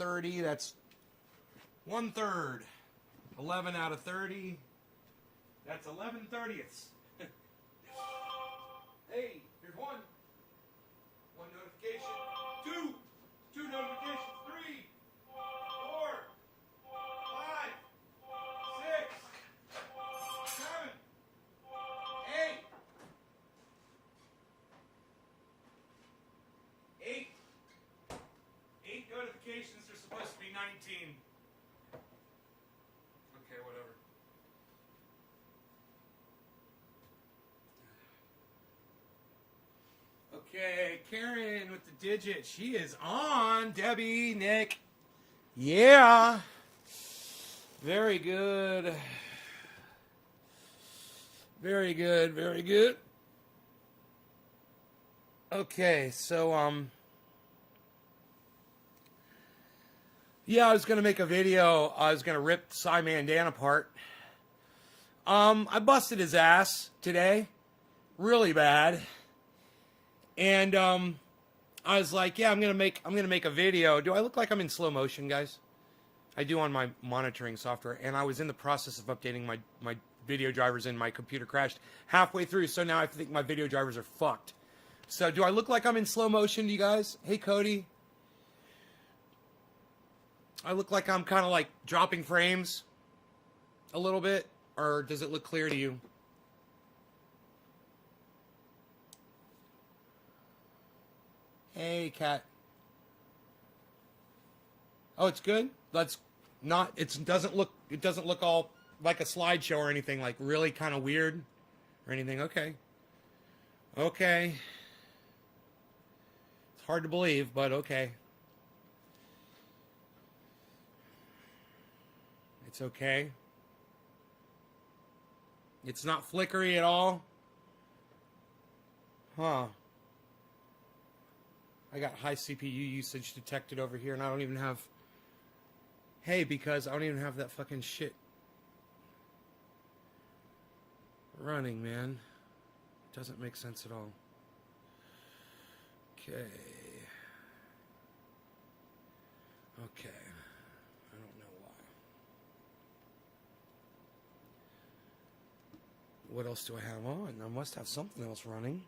30. That's 1/3. 11 out of 30. That's 11/30ths. Hey, here's one. One notification. Two. Two notifications. 3, 4, 5, 6, 7, 8. 8 notifications. There's supposed to be 19. Okay, whatever. Okay, Karen with the digit. She is on. Debbie, Nick. Yeah. Very good. Very good, very good. Okay, so, yeah, I was going to make a video. I was going to rip Simon Dan apart. I busted his ass today. Really bad. And I was like, yeah, I'm gonna make a video. Do I look like I'm in slow motion, guys? I do on my monitoring software, and I was in the process of updating my video drivers, and my computer crashed halfway through, so now I think my video drivers are fucked. So do I look like I'm in slow motion to you guys? Hey, Cody. I look like I'm kind of like dropping frames a little bit, or does it look clear to you? Hey, cat. Oh, it's good? That's not, it doesn't look all like a slideshow or anything, like really kind of weird or anything. Okay. Okay. It's hard to believe, but okay. It's okay. It's not flickery at all. Huh. I got high CPU usage detected over here, and I don't even have... Hey, because I don't even have that fucking shit running, man. It doesn't make sense at all. Okay. Okay. I don't know why. What else do I have on? I must have something else running.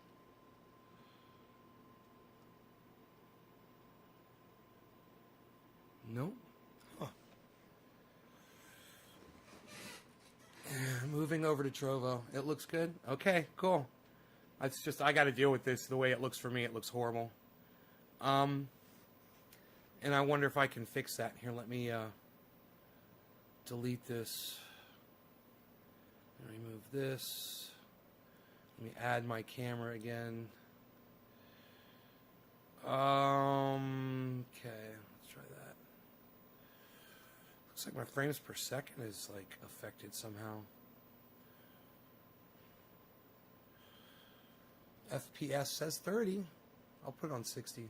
Nope. Huh. Moving over to Trovo. It looks good? Okay, cool. It's just, I got to deal with this. The way it looks for me, it looks horrible. And I wonder if I can fix that. Here, let me delete this. Remove this. Let me add my camera again. Okay. Try that. Looks like my frames per second is like affected somehow. FPS says 30. I'll put it on 60.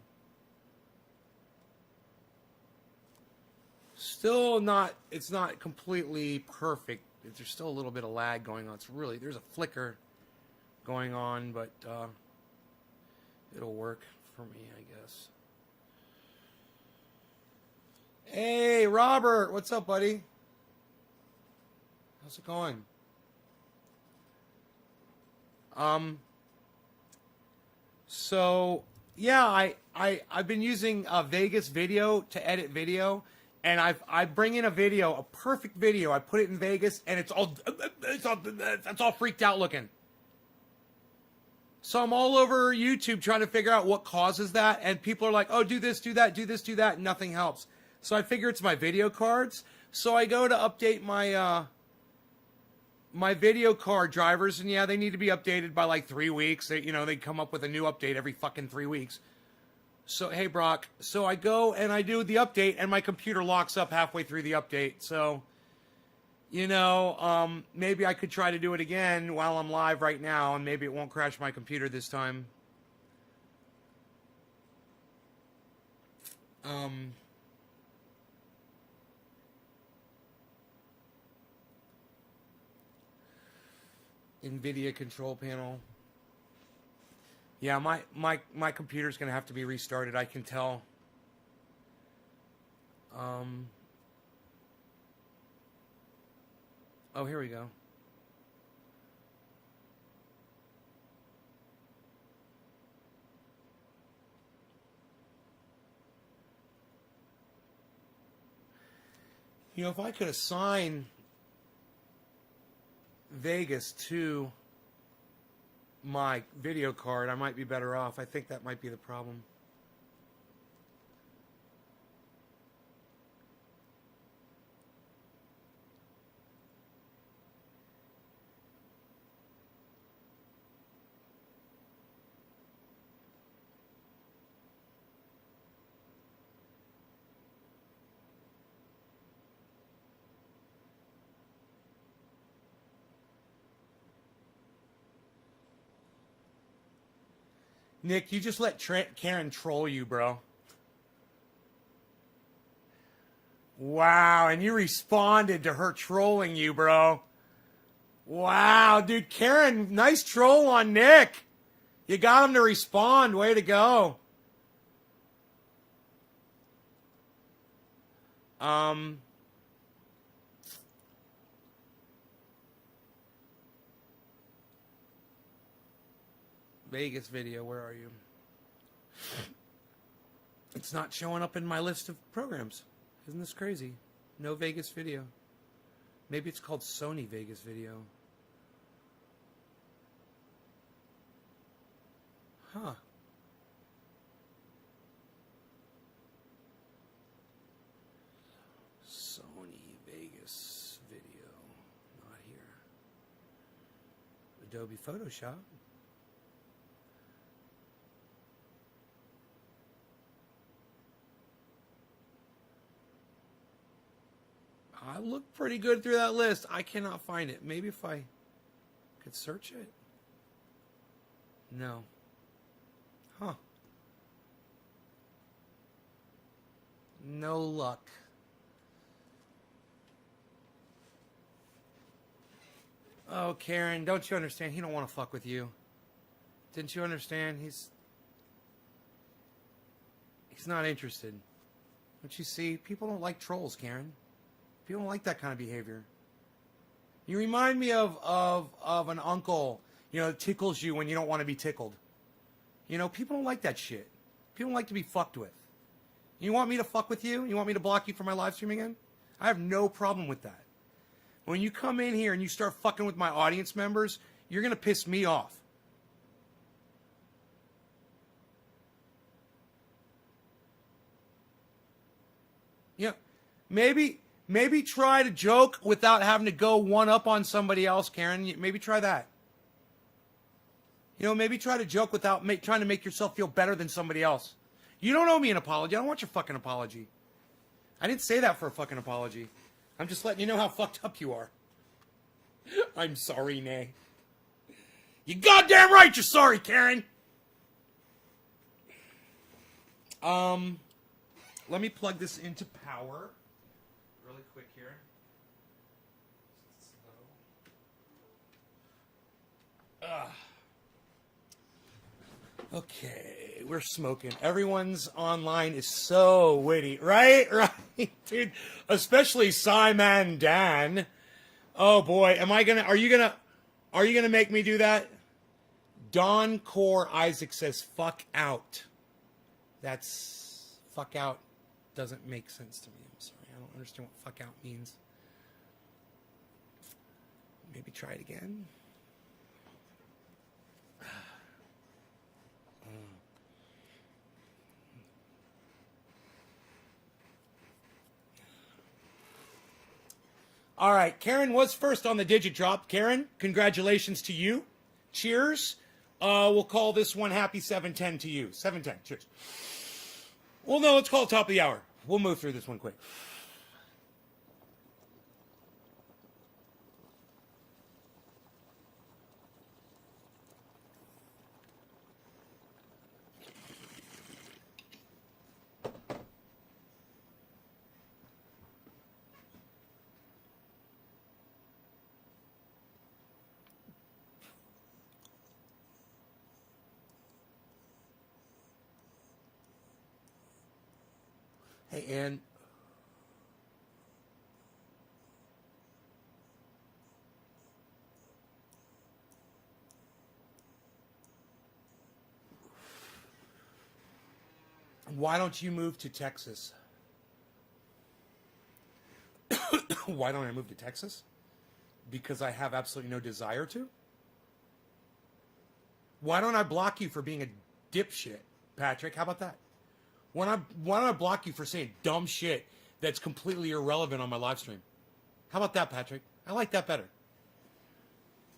Still not, it's not completely perfect. There's still a little bit of lag going on. It's really, there's a flicker going on, but it'll work for me, I guess. Hey, Robert, what's up, buddy? How's it going? So yeah, I've been using Vegas Video to edit video, and I bring in a video, a perfect video. I put it in Vegas, and it's all freaked out looking. So I'm all over YouTube trying to figure out what causes that, and people are like, "Oh, do this, do that, do this, do that," and nothing helps. So I figure it's my video cards. So I go to update my my video card drivers, and yeah, they need to be updated by like 3 weeks. They come up with a new update every fucking 3 weeks. So, hey, Brock. So I go and I do the update, and my computer locks up halfway through the update. So, maybe I could try to do it again while I'm live right now, and maybe it won't crash my computer this time. NVIDIA control panel. Yeah, my computer's going to have to be restarted, I can tell. Um. Oh, here we go. You know, if I could assign Vegas to my video card, I might be better off. I think that might be the problem. Nick, you just let Karen troll you, bro. Wow, and you responded to her trolling you, bro. Wow, dude, Karen, nice troll on Nick. You got him to respond. Way to go. Vegas video, where are you? It's not showing up in my list of programs. Isn't this crazy? No Vegas video. Maybe it's called Sony Vegas video. Huh. Sony Vegas video. Not here. Adobe Photoshop. I looked pretty good through that list. I cannot find it. Maybe if I could search it. No. Huh. No luck. Oh, Karen, don't you understand? He don't want to fuck with you. Didn't you understand? He's not interested. Don't you see? People don't like trolls, Karen. People don't like that kind of behavior. You remind me of an uncle, you know, that tickles you when you don't want to be tickled. You know, people don't like that shit. People don't like to be fucked with. You want me to fuck with you? You want me to block you from my live stream again? I have no problem with that. When you come in here and you start fucking with my audience members, you're going to piss me off. Yeah, maybe try to joke without having to go one up on somebody else, Karen. Maybe try that. You know, maybe try to joke without trying to make yourself feel better than somebody else. You don't owe me an apology. I don't want your fucking apology. I didn't say that for a fucking apology. I'm just letting you know how fucked up you are. I'm sorry, Nay. You goddamn right you're sorry, Karen. Let me plug this into power really quick here. Okay, we're smoking. Everyone's online is so witty, right? Right, dude. Especially Simon Dan. Oh boy, are you gonna make me do that? Don Core Isaac says fuck out. That's fuck out doesn't make sense to me. I'm sorry. I don't understand what fuck out means. Maybe try it again. All right, Karen was first on the digit drop. Karen, congratulations to you. Cheers. We'll call this one happy 710 to you. 710. Cheers. Well, no, let's call it top of the hour. We'll move through this one quick. Hey, Ann. Why don't you move to Texas? Why don't I move to Texas? Because I have absolutely no desire to? Why don't I block you for being a dipshit, Patrick? How about that? Why don't I block you for saying dumb shit that's completely irrelevant on my live stream? How about that, Patrick? I like that better.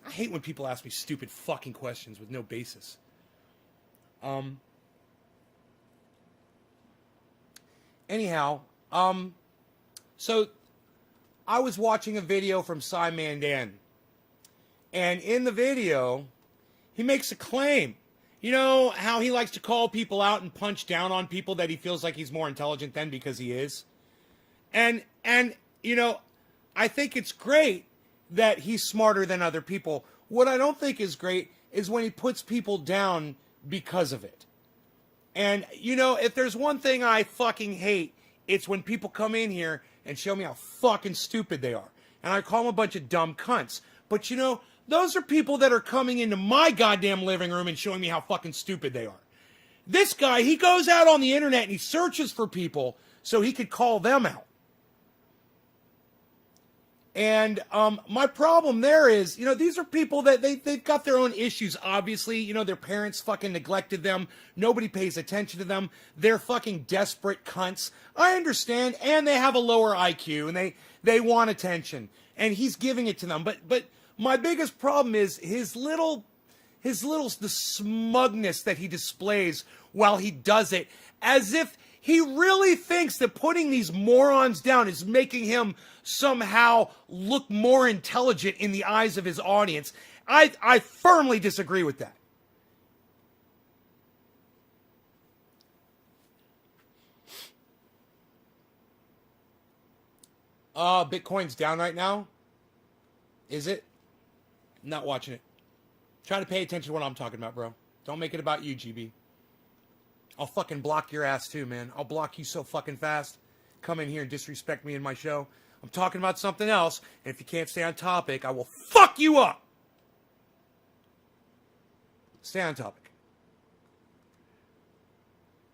I hate when people ask me stupid fucking questions with no basis. Anyhow, so I was watching a video from Cy Mandan, and in the video, he makes a claim. You know how he likes to call people out and punch down on people that he feels like he's more intelligent than because he is? And you know, I think it's great that he's smarter than other people. What I don't think is great is when he puts people down because of it. And, you know, if there's one thing I fucking hate, it's when people come in here and show me how fucking stupid they are. And I call them a bunch of dumb cunts. But, you know, those are people that are coming into my goddamn living room and showing me how fucking stupid they are. This guy, he goes out on the internet and he searches for people so he could call them out. And my problem there is, you know, these are people that they've got their own issues, obviously. You know, their parents fucking neglected them. Nobody pays attention to them. They're fucking desperate cunts. I understand. And they have a lower IQ and they want attention. And he's giving it to them. But my biggest problem is the smugness that he displays while he does it, as if he really thinks that putting these morons down is making him somehow look more intelligent in the eyes of his audience. I firmly disagree with that. Bitcoin's down right now. Is it? Not watching it. Try to pay attention to what I'm talking about, bro. Don't make it about you, GB. I'll fucking block your ass too, man. I'll block you so fucking fast. Come in here and disrespect me in my show. I'm talking about something else, and if you can't stay on topic, I will fuck you up. Stay on topic.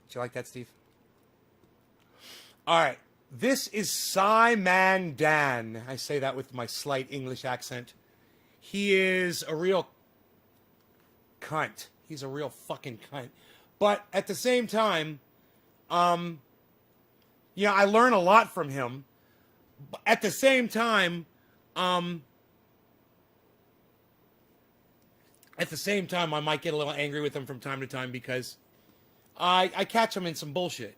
Did you like that, Steve? All right. This is Cy Mandan. I say that with my slight English accent. He is a real cunt. He's a real fucking cunt. But at the same time, yeah, I learn a lot from him. But at the same time, I might get a little angry with him from time to time because I catch him in some bullshit.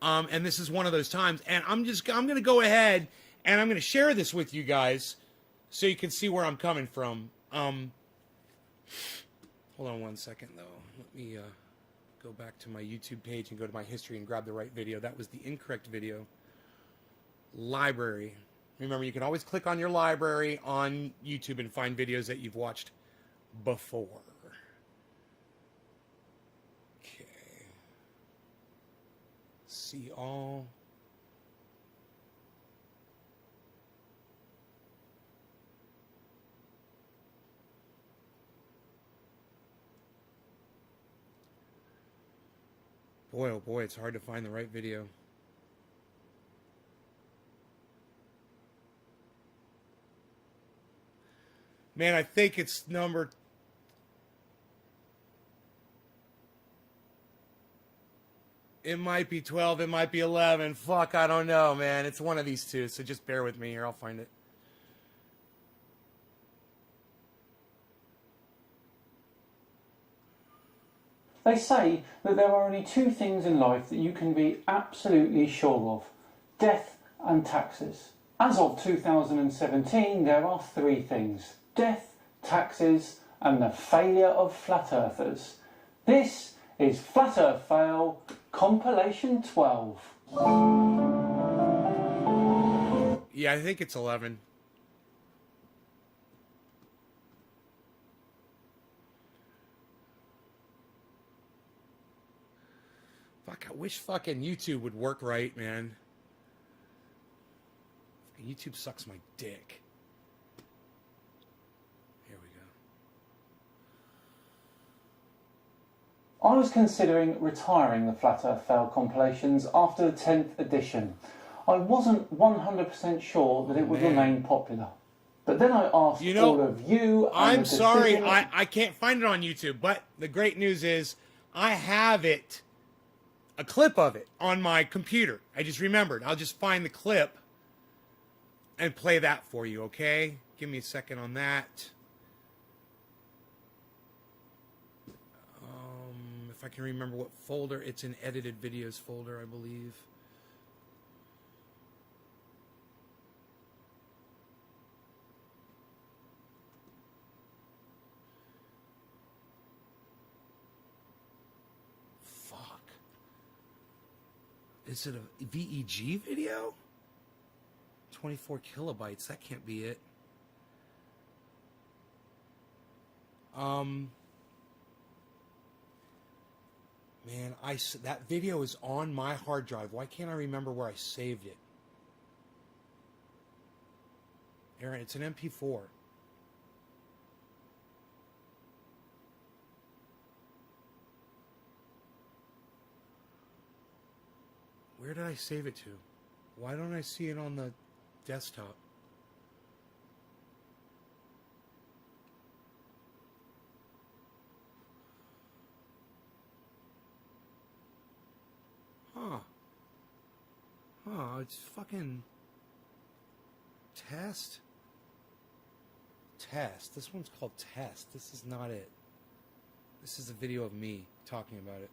And this is one of those times. And I'm going to go ahead and I'm going to share this with you guys so you can see where I'm coming from. Hold on one second, though. Let me go back to my YouTube page and go to my history and grab the right video. That was the incorrect video. Library. Remember, you can always click on your library on YouTube and find videos that you've watched before. Okay. See all. Boy, oh boy, it's hard to find the right video. Man, I think it's number... It might be 12, it might be 11. Fuck, I don't know, man. It's one of these two, so just bear with me here. I'll find it. They say that there are only two things in life that you can be absolutely sure of: death and taxes. As of 2017, there are three things: death, taxes, and the failure of flat earthers. This is Flat Earth Fail Compilation 12. Yeah, I think it's 11. Fuck, I wish fucking YouTube would work right, man. YouTube sucks my dick. Here we go. I was considering retiring the Flat Earth Fail compilations after the 10th edition. I wasn't 100% sure that it would remain popular. But then I asked all of you, and I'm the sorry, decision... I can't find it on YouTube, but the great news is I have it, a clip of it, on my computer. I just remembered. I'll just find the clip and play that for you, okay? Give me a second on that. If I can remember what folder, it's in edited videos folder, I believe. Fuck. Is it a VEG video? 24 kilobytes, that can't be it. Man, that video is on my hard drive. Why can't I remember where I saved it? Aaron, it's an MP4. Where did I save it to? Why don't I see it on the desktop? It's fucking test. This one's called test. This is not it. This is a video of me talking about it.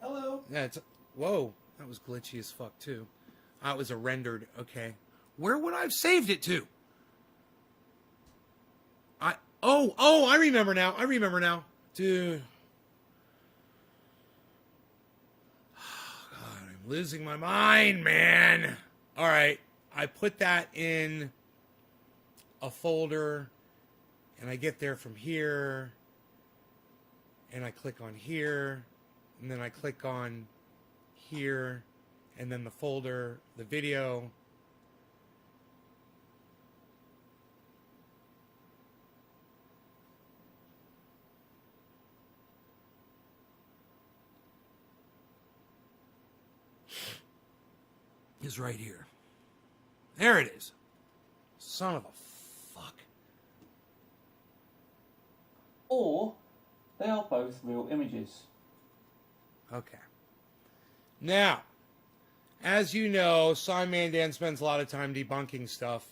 Hello. Yeah, whoa, that was glitchy as fuck too. It was a rendered, okay. Where would I have saved it to? I remember now. Dude. God, I'm losing my mind, man. All right, I put that in a folder, and I get there from here, and I click on here, and then I click on here, and then the folder, the video. Is right here. There it is. Son of a fuck. Or they are both real images. Okay. Now, as you know, Simon Dan spends a lot of time debunking stuff.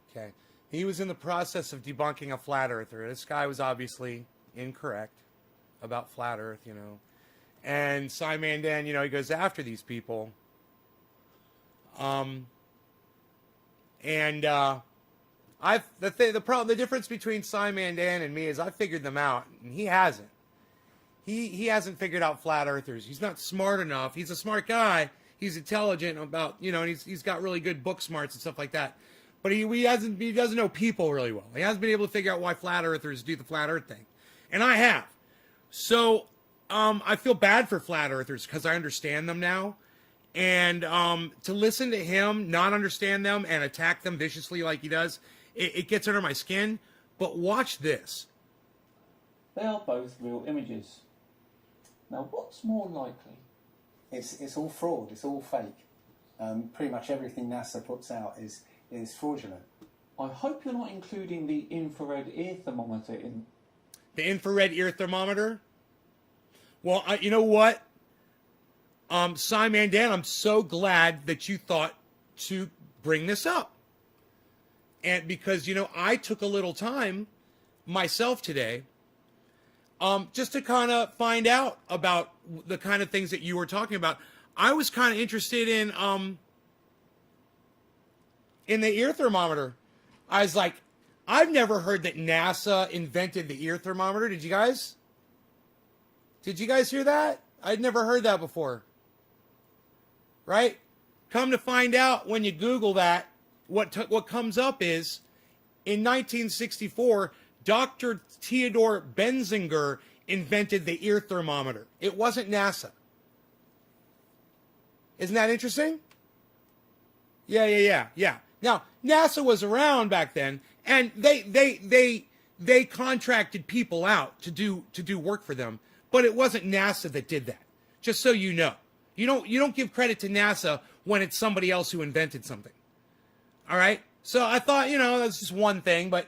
Okay. He was in the process of debunking a flat earther. This guy was obviously incorrect about flat earth, you know. And Simon Dan, you know, he goes after these people. The difference between Simon Dan and me is I figured them out, and he hasn't. He hasn't figured out flat earthers. He's not smart enough. He's a smart guy. He's intelligent about, you know, and he's got really good book smarts and stuff like that. But he doesn't know people really well. He hasn't been able to figure out why flat earthers do the flat earth thing. And I have. So, I feel bad for flat earthers because I understand them now. And to listen to him, not understand them, and attack them viciously like he does, it gets under my skin. But watch this. They are both real images. Now, what's more likely? It's all fraud. It's all fake. Pretty much everything NASA puts out is fraudulent. I hope you're not including the infrared ear thermometer in... The infrared ear thermometer? Well, you know what? Simon Dan, I'm so glad that you thought to bring this up. And because, you know, I took a little time myself today just to kind of find out about the kind of things that you were talking about. I was kind of interested in the ear thermometer. I was like, I've never heard that NASA invented the ear thermometer. Did you guys? Did you guys hear that? I'd never heard that before. Right? Come to find out when you Google that, what comes up is, in 1964, Dr. Theodore Benzinger invented the ear thermometer. It wasn't NASA. Isn't that interesting? Yeah. Now, NASA was around back then, And they contracted people out to do work for them, but it wasn't NASA that did that. Just so you know. You don't give credit to NASA when it's somebody else who invented something. All right? So I thought, that's just one thing, but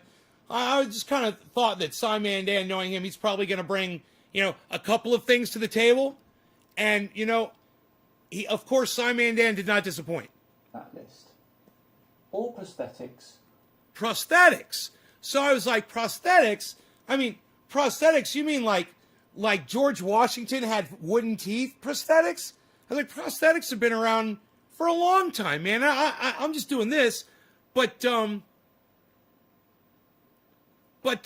I just kind of thought that Cy Mandan, knowing him, he's probably going to bring, a couple of things to the table. And, of course, Cy Mandan did not disappoint. That list. All prosthetics. Prosthetics. So I was like, prosthetics? I mean, prosthetics, you mean like George Washington had wooden teeth prosthetics? I was like, prosthetics have been around for a long time, man. I'm just doing this. But I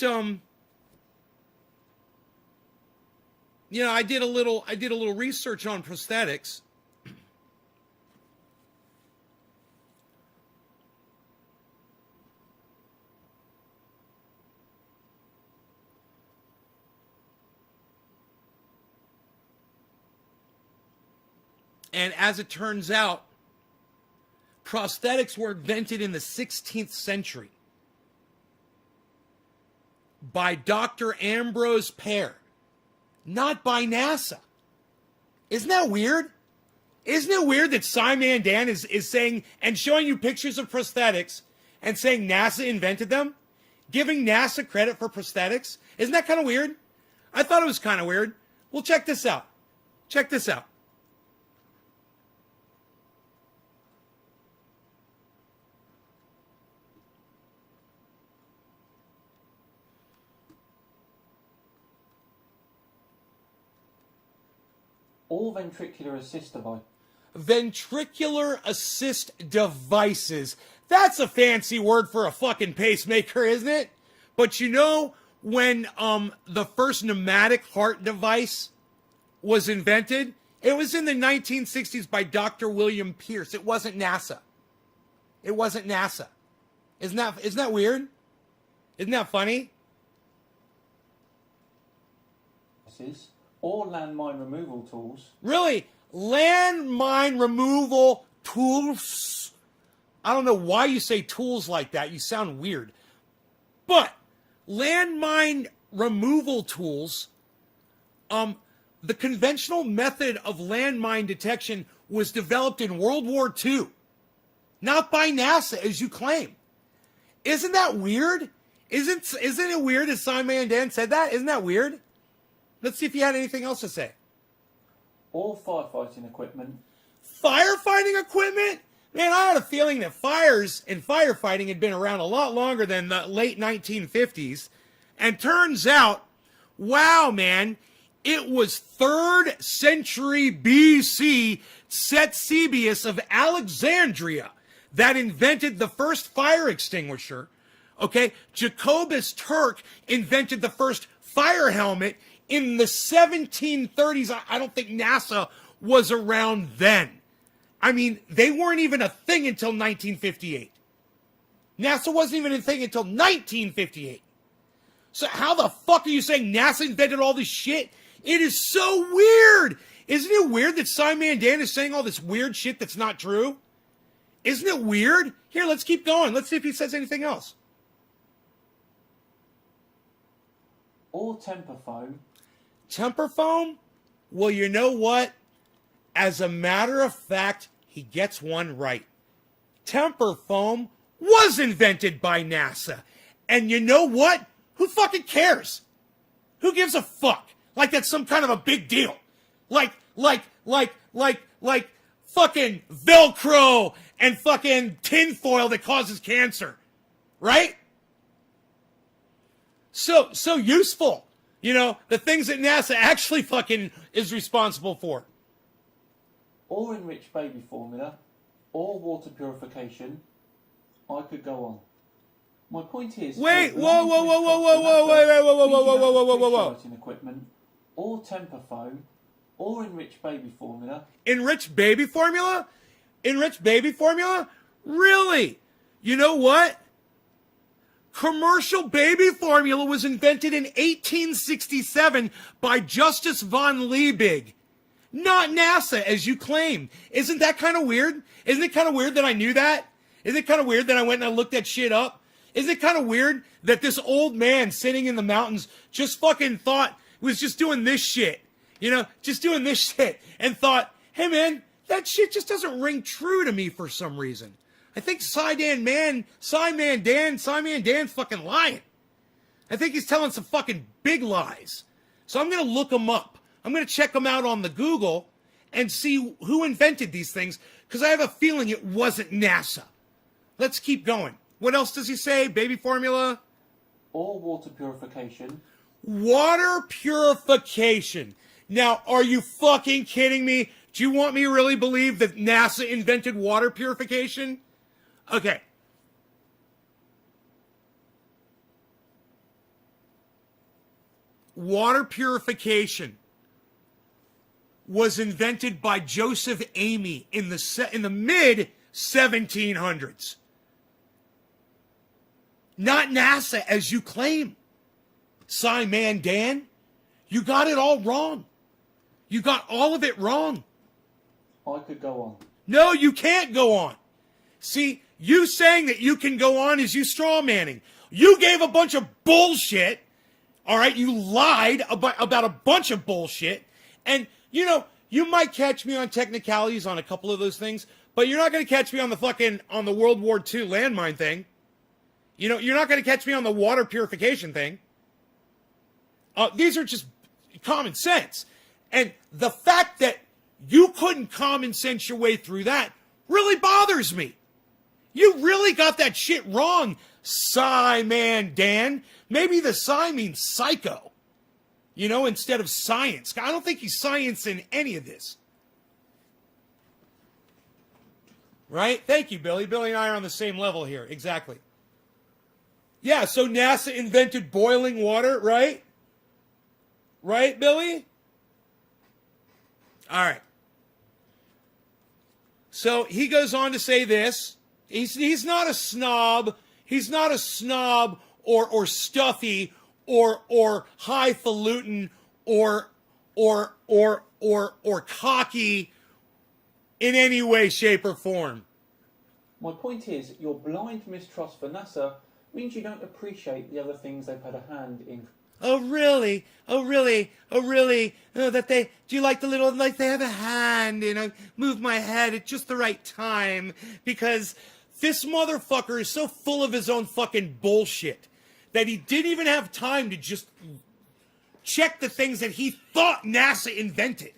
did a little research on prosthetics. And as it turns out, prosthetics were invented in the 16th century by Dr. Ambrose Paire, not by NASA. Isn't that weird? Isn't it weird that Cy Mandan is saying and showing you pictures of prosthetics and saying NASA invented them? Giving NASA credit for prosthetics? Isn't that kind of weird? I thought it was kind of weird. Well, check this out. Check this out. All ventricular assist devices. Ventricular assist devices. That's a fancy word for a fucking pacemaker, isn't it? But when the first pneumatic heart device was invented, it was in the 1960s by Dr. William Pierce. It wasn't NASA. It wasn't NASA. Isn't that weird? Isn't that funny? Or landmine removal tools. Really? Landmine removal tools? I don't know why you say tools like that. You sound weird. But landmine removal tools, the conventional method of landmine detection was developed in World War II. Not by NASA, as you claim. Isn't that weird? Isn't it weird that Cy Mandan said that? Isn't that weird? Let's see if you had anything else to say. All firefighting equipment. Firefighting equipment? Man, I had a feeling that fires and firefighting had been around a lot longer than the late 1950s. And turns out, wow, man, it was 3rd century BC Ctesibius of Alexandria that invented the first fire extinguisher. Okay, Jacobus Turk invented the first fire helmet in the 1730s. I don't think NASA was around then. I mean, they weren't even a thing until 1958. NASA wasn't even a thing until 1958. So how the fuck are you saying NASA invented all this shit? It is so weird. Isn't it weird that Cy Mandan is saying all this weird shit that's not true? Isn't it weird? Here, let's keep going. Let's see if he says anything else. Or temper foam. Temper foam? Well, you know what? As a matter of fact, he gets one right. Temper foam was invented by NASA. And you know what? Who fucking cares? Who gives a fuck? Like that's some kind of a big deal. Like fucking Velcro and fucking tinfoil that causes cancer. Right? So useful. The things that NASA actually fucking is responsible for. Or enriched baby formula, or water purification. I could go on. My point is... Wait, whoa, equipment, or temper foam, or enriched baby formula. Enriched baby formula? Enriched baby formula? Really? You know what? Commercial baby formula was invented in 1867 by Justus von Liebig. Not NASA, as you claim. Isn't that kind of weird? Isn't it kind of weird that I knew that? Isn't it kind of weird that I went and I looked that shit up? Isn't it kind of weird that this old man sitting in the mountains just fucking was just doing this shit, just doing this shit, and thought, hey man, that shit just doesn't ring true to me for some reason. I think Dan's fucking lying. I think he's telling some fucking big lies. So I'm going to look him up. I'm going to check him out on the Google and see who invented these things, because I have a feeling it wasn't NASA. Let's keep going. What else does he say? Baby formula? Or water purification. Water purification. Now, are you fucking kidding me? Do you want me to really believe that NASA invented water purification? Okay. Water purification was invented by Joseph Amy in the mid 1700s. Not NASA, as you claim. Man Dan, you got it all wrong. You got all of it wrong. I could go on. No, you can't go on. See, you saying that you can go on is you straw manning. You gave a bunch of bullshit. All right, you lied about a bunch of bullshit. And, you might catch me on technicalities on a couple of those things, but you're not going to catch me on the World War II landmine thing. You're not going to catch me on the water purification thing. These are just common sense. And the fact that you couldn't common sense your way through that really bothers me. You really got that shit wrong, Man Dan. Maybe the Psy means psycho, instead of science. I don't think he's science in any of this. Right? Thank you, Billy. Billy and I are on the same level here. Exactly. Yeah, so NASA invented boiling water, right? Right, Billy? All right. So he goes on to say this. He's not a snob. He's not a snob or stuffy or highfalutin or cocky in any way, shape, or form. My point is, your blind mistrust for NASA means you don't appreciate the other things they've had a hand in. Oh, really? Oh, really? Oh, really? Oh, do you like they have a hand, move my head at just the right time, because this motherfucker is so full of his own fucking bullshit that he didn't even have time to just check the things that he thought NASA invented.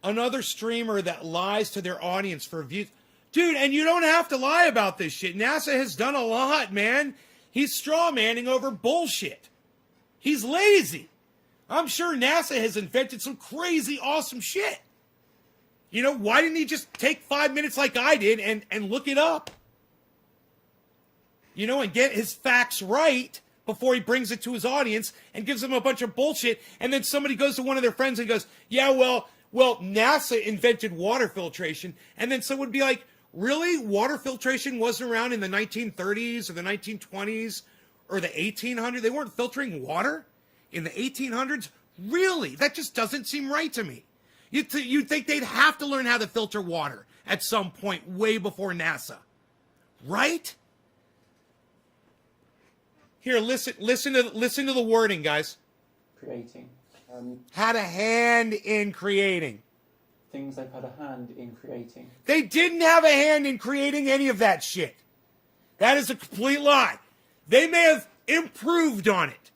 Another streamer that lies to their audience for views. Dude, and you don't have to lie about this shit. NASA has done a lot, man. He's straw manning over bullshit. He's lazy. I'm sure NASA has invented some crazy awesome shit. Why didn't he just take 5 minutes like I did and look it up? And get his facts right before he brings it to his audience and gives them a bunch of bullshit. And then somebody goes to one of their friends and goes, yeah, well, NASA invented water filtration. And then someone would be like, really? Water filtration wasn't around in the 1930s or the 1920s or the 1800s? They weren't filtering water in the 1800s? Really? That just doesn't seem right to me. You'd think they'd have to learn how to filter water at some point way before NASA. Right? Here, listen to the wording, guys. Creating. Had a hand in creating. Things they've had a hand in creating. They didn't have a hand in creating any of that shit. That is a complete lie. They may have improved on it,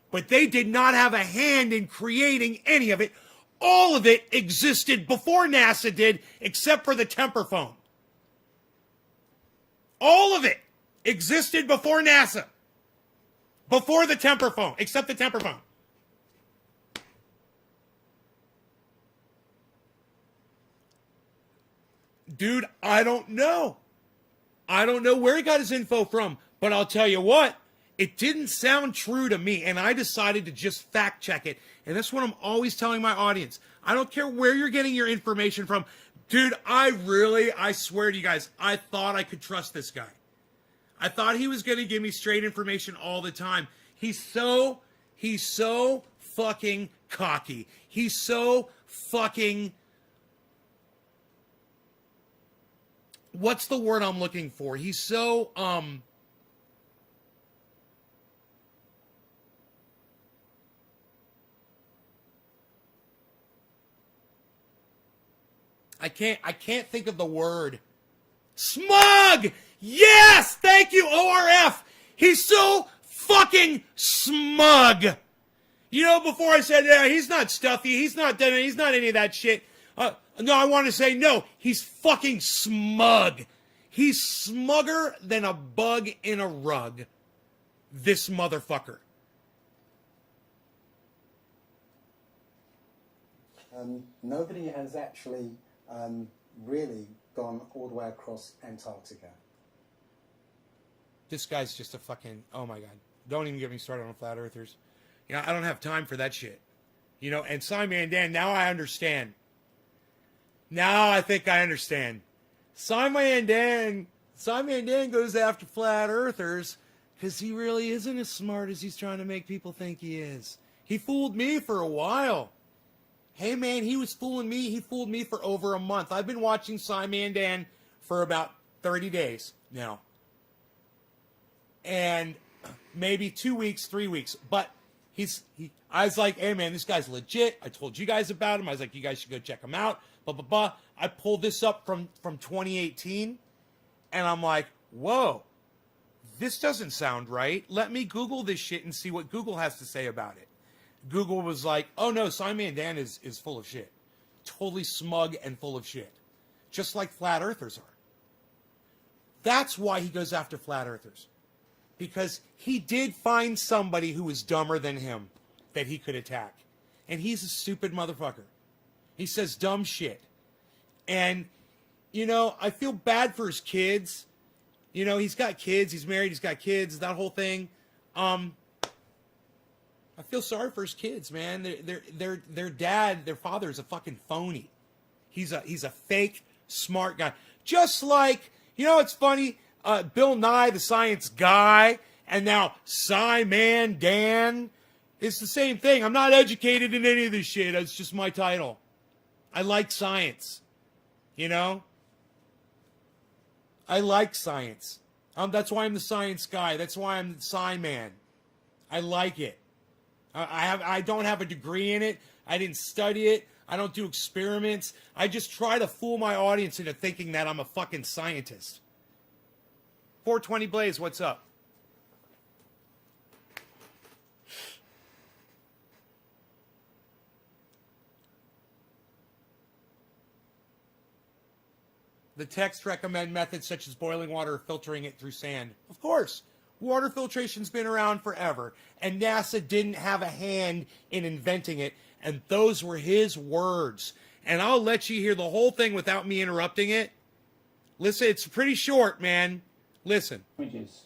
but they did not have a hand in creating any of it. All of it existed before NASA did, except for the temper phone. All of it existed before NASA. Before the temper phone, except the temper phone. Dude, I don't know. I don't know where he got his info from, but I'll tell you what, it didn't sound true to me, and I decided to just fact check it. And that's what I'm always telling my audience. I don't care where you're getting your information from. Dude, I swear to you guys, I thought I could trust this guy. I thought he was going to give me straight information all the time. He's so fucking cocky. He's so fucking what's the word I'm looking for? He's so, I can't think of the word. Smug! Yes! Thank you, ORF! He's so fucking smug! You know, before I said, yeah, he's not stuffy, he's not any of that shit. No, I want to say, no, he's fucking smug. He's smugger than a bug in a rug. This motherfucker. Nobody has actually really gone all the way across Antarctica. This guy's just a fucking, oh my God. Don't even get me started on flat earthers. You know, I don't have time for that shit. You know, and Simon Dan, now I understand. Now I think I understand. Simon Dan goes after flat earthers because he really isn't as smart as he's trying to make people think he is. He fooled me for a while. Hey man, he was fooling me. He fooled me for over a month. I've been watching Simon Dan for about 30 days now. And maybe 2 weeks, 3 weeks. But I was like, hey man, this guy's legit. I told you guys about him. I was like, you guys should go check him out. Blah, blah, blah. I pulled this up from 2018. And I'm like, whoa, this doesn't sound right. Let me Google this shit and see what Google has to say about it. Google was like, oh no, Simon Dan is full of shit. Totally smug and full of shit. Just like flat earthers are. That's why he goes after flat earthers. Because he did find somebody who was dumber than him that he could attack. And he's a stupid motherfucker. He says dumb shit. And, you know, I feel bad for his kids. You know, he's got kids. He's married. He's got kids. That whole thing. I feel sorry for his kids, man. Their dad, their father is a fucking phony. He's a fake smart guy. Just like, you know, it's funny. Bill Nye, the science guy, and now Simon Dan. It's the same thing. I'm not educated in any of this shit. It's just my title. I like science. You know? I like science. That's why I'm the science guy. That's why I'm the Sci-Man. I like it. I don't have a degree in it. I didn't study it. I don't do experiments. I just try to fool my audience into thinking that I'm a fucking scientist. 420 Blaze, what's up? The texts recommend methods such as boiling water or filtering it through sand. Of course. Water filtration's been around forever. And NASA didn't have a hand in inventing it. And those were his words. And I'll let you hear the whole thing without me interrupting it. Listen, it's pretty short, man. Listen. Images.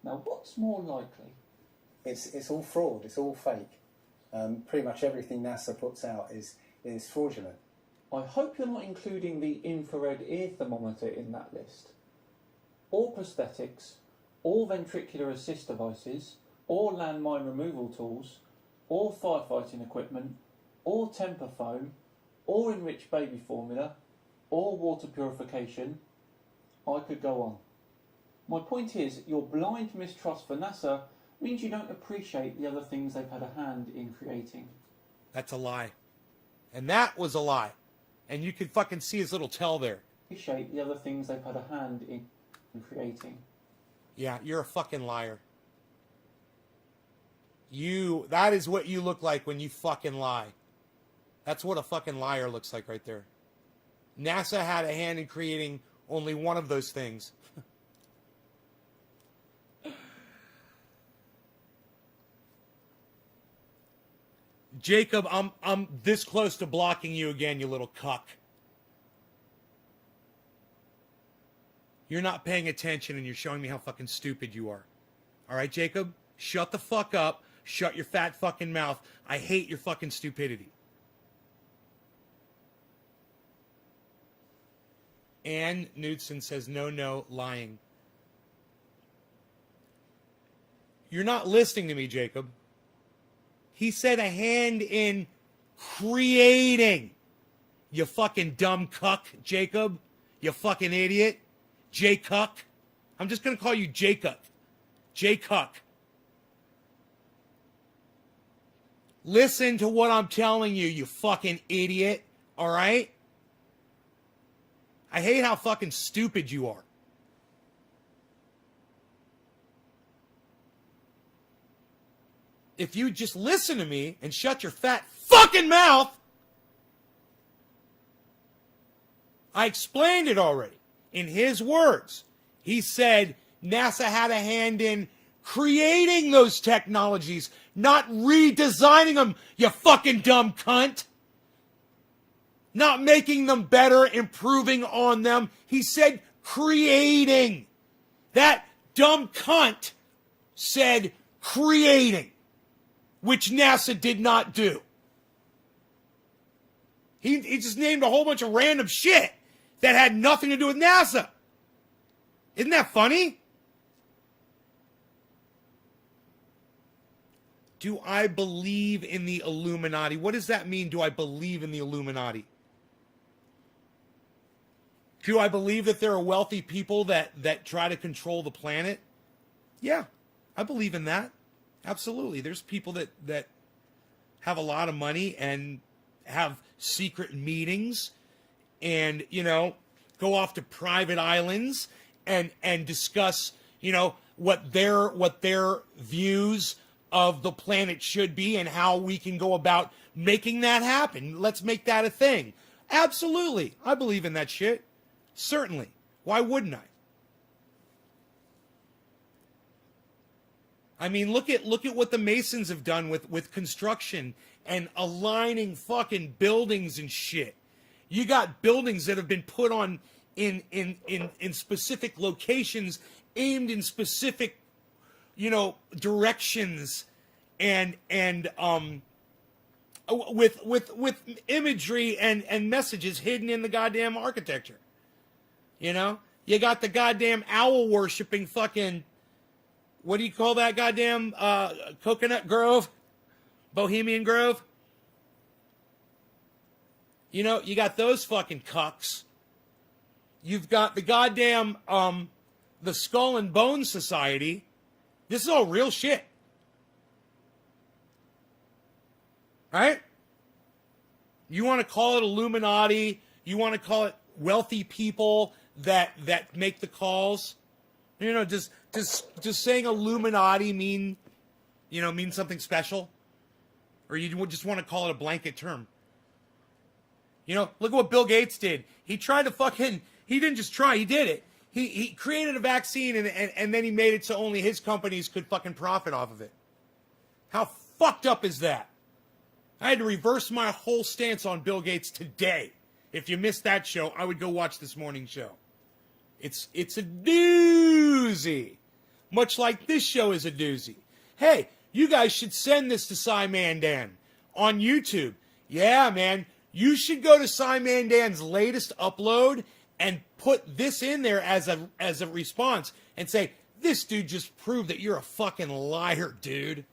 Now, what's more likely? It's all fraud. It's all fake. Pretty much everything NASA puts out is fraudulent. I hope you're not including the infrared ear thermometer in that list. Or prosthetics, or ventricular assist devices, or landmine removal tools, or firefighting equipment, or temper foam, or enriched baby formula, or water purification. I could go on. My point is, your blind mistrust for NASA means you don't appreciate the other things they've had a hand in creating. That's a lie. And that was a lie. And you could fucking see his little tail there. Appreciate the other things they've had a hand in creating. Yeah, you're a fucking liar. That is what you look like when you fucking lie. That's what a fucking liar looks like right there. NASA had a hand in creating only one of those things. Jacob, I'm this close to blocking you again, you little cuck. You're not paying attention and you're showing me how fucking stupid you are. All right, Jacob? Shut the fuck up. Shut your fat fucking mouth. I hate your fucking stupidity. Ann Knudsen says, no, lying. You're not listening to me, Jacob. He said a hand in creating. You fucking dumb cuck, Jacob. You fucking idiot. Jay Cuck. I'm just going to call you Jay Cuck. Jay Cuck. Listen to what I'm telling you, you fucking idiot. All right? I hate how fucking stupid you are. If you just listen to me and shut your fat fucking mouth, I explained it already. In his words, he said NASA had a hand in creating those technologies, not redesigning them, you fucking dumb cunt. Not making them better, improving on them. He said creating. That dumb cunt said creating, which NASA did not do. He just named a whole bunch of random shit that had nothing to do with NASA. Isn't that funny? Do I believe in the Illuminati? What does that mean, do I believe in the Illuminati? Do I believe that there are wealthy people that try to control the planet? Yeah, I believe in that. Absolutely. There's people that have a lot of money and have secret meetings and, you know, go off to private islands and discuss, you know, what their views of the planet should be and how we can go about making that happen. Let's make that a thing. Absolutely. I believe in that shit. Certainly. Why wouldn't I? I mean, look at what the Masons have done with construction and aligning fucking buildings and shit. You got buildings that have been put on in specific locations, aimed in specific, you know, directions, and with imagery and messages hidden in the goddamn architecture. You know, you got the goddamn owl worshipping fucking, what do you call that goddamn coconut grove? Bohemian Grove? You know, you got those fucking cucks. You've got the goddamn, the Skull and Bones Society. This is all real shit. Right? You want to call it Illuminati, you want to call it wealthy people that make the calls. You know, does saying Illuminati mean something special? Or you just want to call it a blanket term? You know, look at what Bill Gates did. He tried to he didn't just try, he did it. He created a vaccine and then he made it so only his companies could fucking profit off of it. How fucked up is that? I had to reverse my whole stance on Bill Gates today. If you missed that show, I would go watch this morning show. It's a doozy. Much like this show is a doozy. Hey, you guys should send this to Cy Mandan on YouTube. Yeah, man. You should go to Cy Mandan's latest upload and put this in there as a response and say, this dude just proved that you're a fucking liar, dude.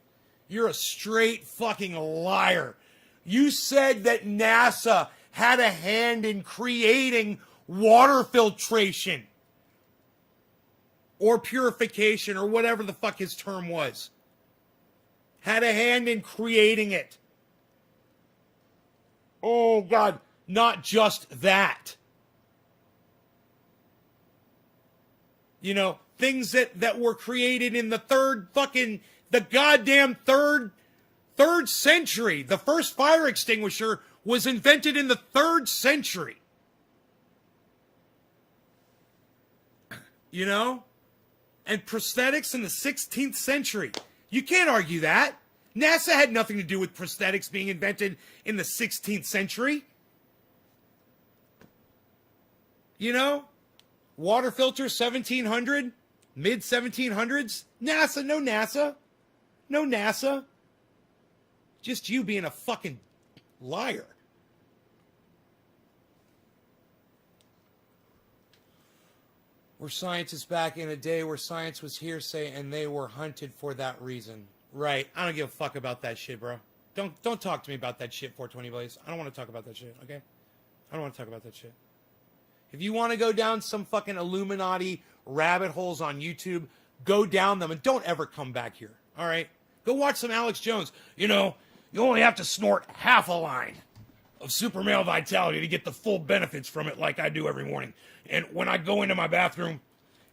You're a straight fucking liar. You said that NASA had a hand in creating water filtration or purification or whatever the fuck his term was. Had a hand in creating it. Oh, God, not just that. You know, things that were created in the goddamn third century. The first fire extinguisher was invented in the 3rd century. You know? And prosthetics in the 16th century. You can't argue that. NASA had nothing to do with prosthetics being invented in the 16th century. You know? Water filter 1700, mid 1700s. NASA, no NASA. No NASA. Just you being a fucking liar. Were scientists back in a day where science was hearsay and they were hunted for that reason. Right. I don't give a fuck about that shit, bro. Don't talk to me about that shit, 420 Blaze. I don't want to talk about that shit, okay? I don't want to talk about that shit. If you want to go down some fucking Illuminati rabbit holes on YouTube, go down them and don't ever come back here. All right? Go watch some Alex Jones. You know, you only have to snort half a line of super male vitality to get the full benefits from it like I do every morning. And when I go into my bathroom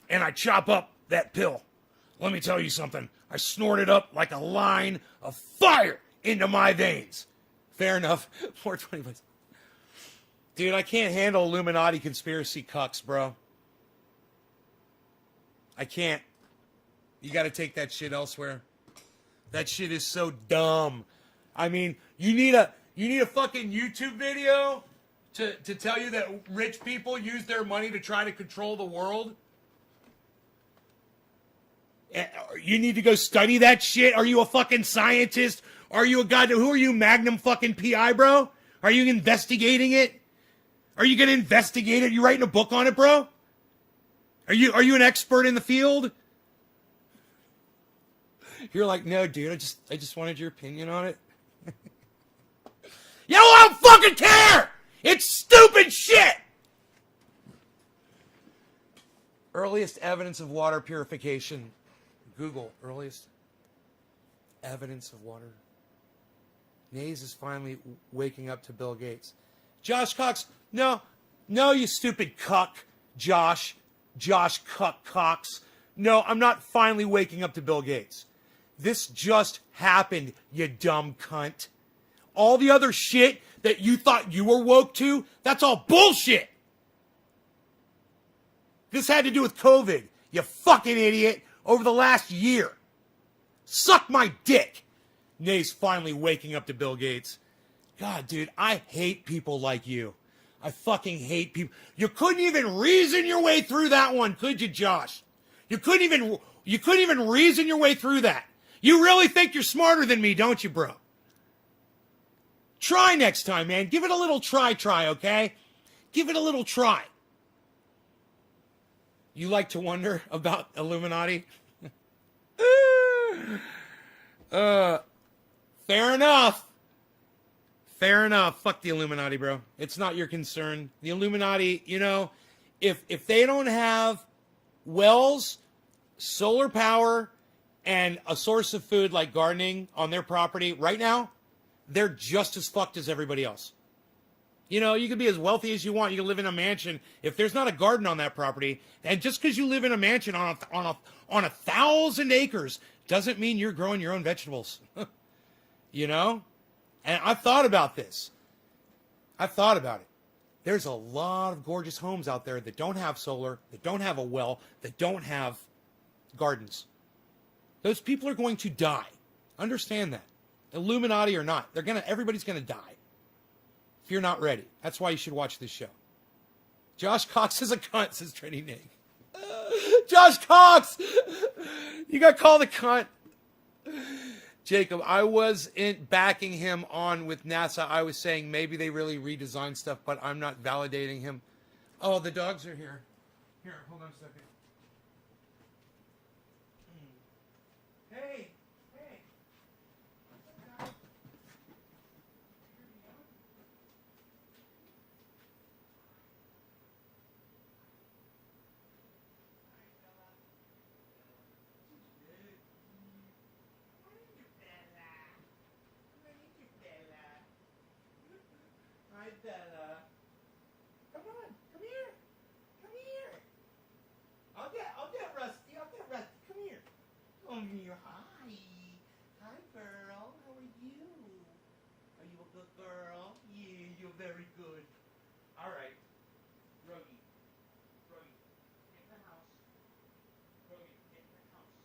and I chop up that pill, let me tell you something. I snort it up like a line of fire into my veins. Fair enough. 420 bucks. Dude, I can't handle Illuminati conspiracy cucks, bro. I can't. You got to take that shit elsewhere. That shit is so dumb. I mean, you need a fucking YouTube video to tell you that rich people use their money to try to control the world? You need to go study that shit? Are you a fucking scientist? Are you a god? Who are you, Magnum fucking PI, bro? Are you investigating it? Are you going to investigate it? You writing a book on it, bro? Are you an expert in the field? You're like, no, dude, I just wanted your opinion on it. You know, I don't fucking care! It's stupid shit! Earliest evidence of water purification. Google, earliest evidence of water. Nays is finally waking up to Bill Gates. Josh Cox, no, you stupid cuck, Josh Cuck Cox. No, I'm not finally waking up to Bill Gates. This just happened, you dumb cunt. All the other shit that you thought you were woke to, that's all bullshit. This had to do with COVID, you fucking idiot, over the last year. Suck my dick. Nay's finally waking up to Bill Gates. God, dude, I hate people like you. I fucking hate people. You couldn't even reason your way through that one, could you, Josh? You couldn't even reason your way through that. You really think you're smarter than me, don't you, bro? Try next time, man. Give it a little try, okay? Give it a little try. You like to wonder about Illuminati? Fair enough. Fair enough. Fuck the Illuminati, bro. It's not your concern. The Illuminati, you know, if they don't have wells, solar power, and a source of food like gardening on their property right now, they're just as fucked as everybody else. You know, you can be as wealthy as you want. You can live in a mansion. If there's not a garden on that property, and just because you live in a mansion on 1,000 acres doesn't mean you're growing your own vegetables. You know? And I've thought about this. I've thought about it. There's a lot of gorgeous homes out there that don't have solar, that don't have a well, that don't have gardens. Those people are going to die. Understand that. Illuminati or not, everybody's gonna die. If you're not ready. That's why you should watch this show. Josh Cox is a cunt, says Trini Nig. Josh Cox! You got called a cunt. Jacob, I wasn't backing him on with NASA. I was saying maybe they really redesigned stuff, but I'm not validating him. Oh, the dogs are here. Here, hold on a second. Hey. Hi, Bella. Come on, come here. Come here. I'll get Rusty. Come here. Come here. Hi. Hi, girl. How are you? Are you a good girl? Yeah, you're very good. All right. Ruggy. Get in the house. Ruggy, get in the house.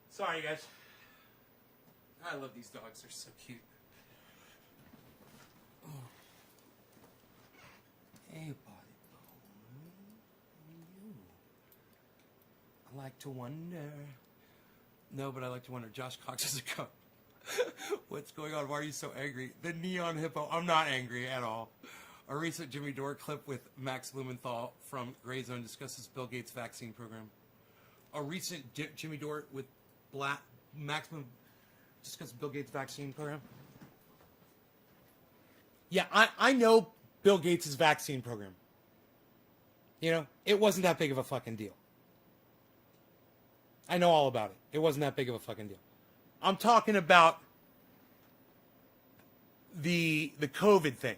Sorry, guys. I love these dogs. They're so cute. Oh. Hey, buddy. You. I like to wonder. No, but I like to wonder. Josh Cox is a cunt. What's going on? Why are you so angry? The neon hippo. I'm not angry at all. A recent Jimmy Dore clip with Max Blumenthal from Grey Zone discusses Bill Gates' vaccine program. A recent Jimmy Dore with Max Blumenthal discusses Bill Gates' vaccine program. Yeah, I know Bill Gates' vaccine program. You know, it wasn't that big of a fucking deal. I know all about it. It wasn't that big of a fucking deal. I'm talking about the COVID thing.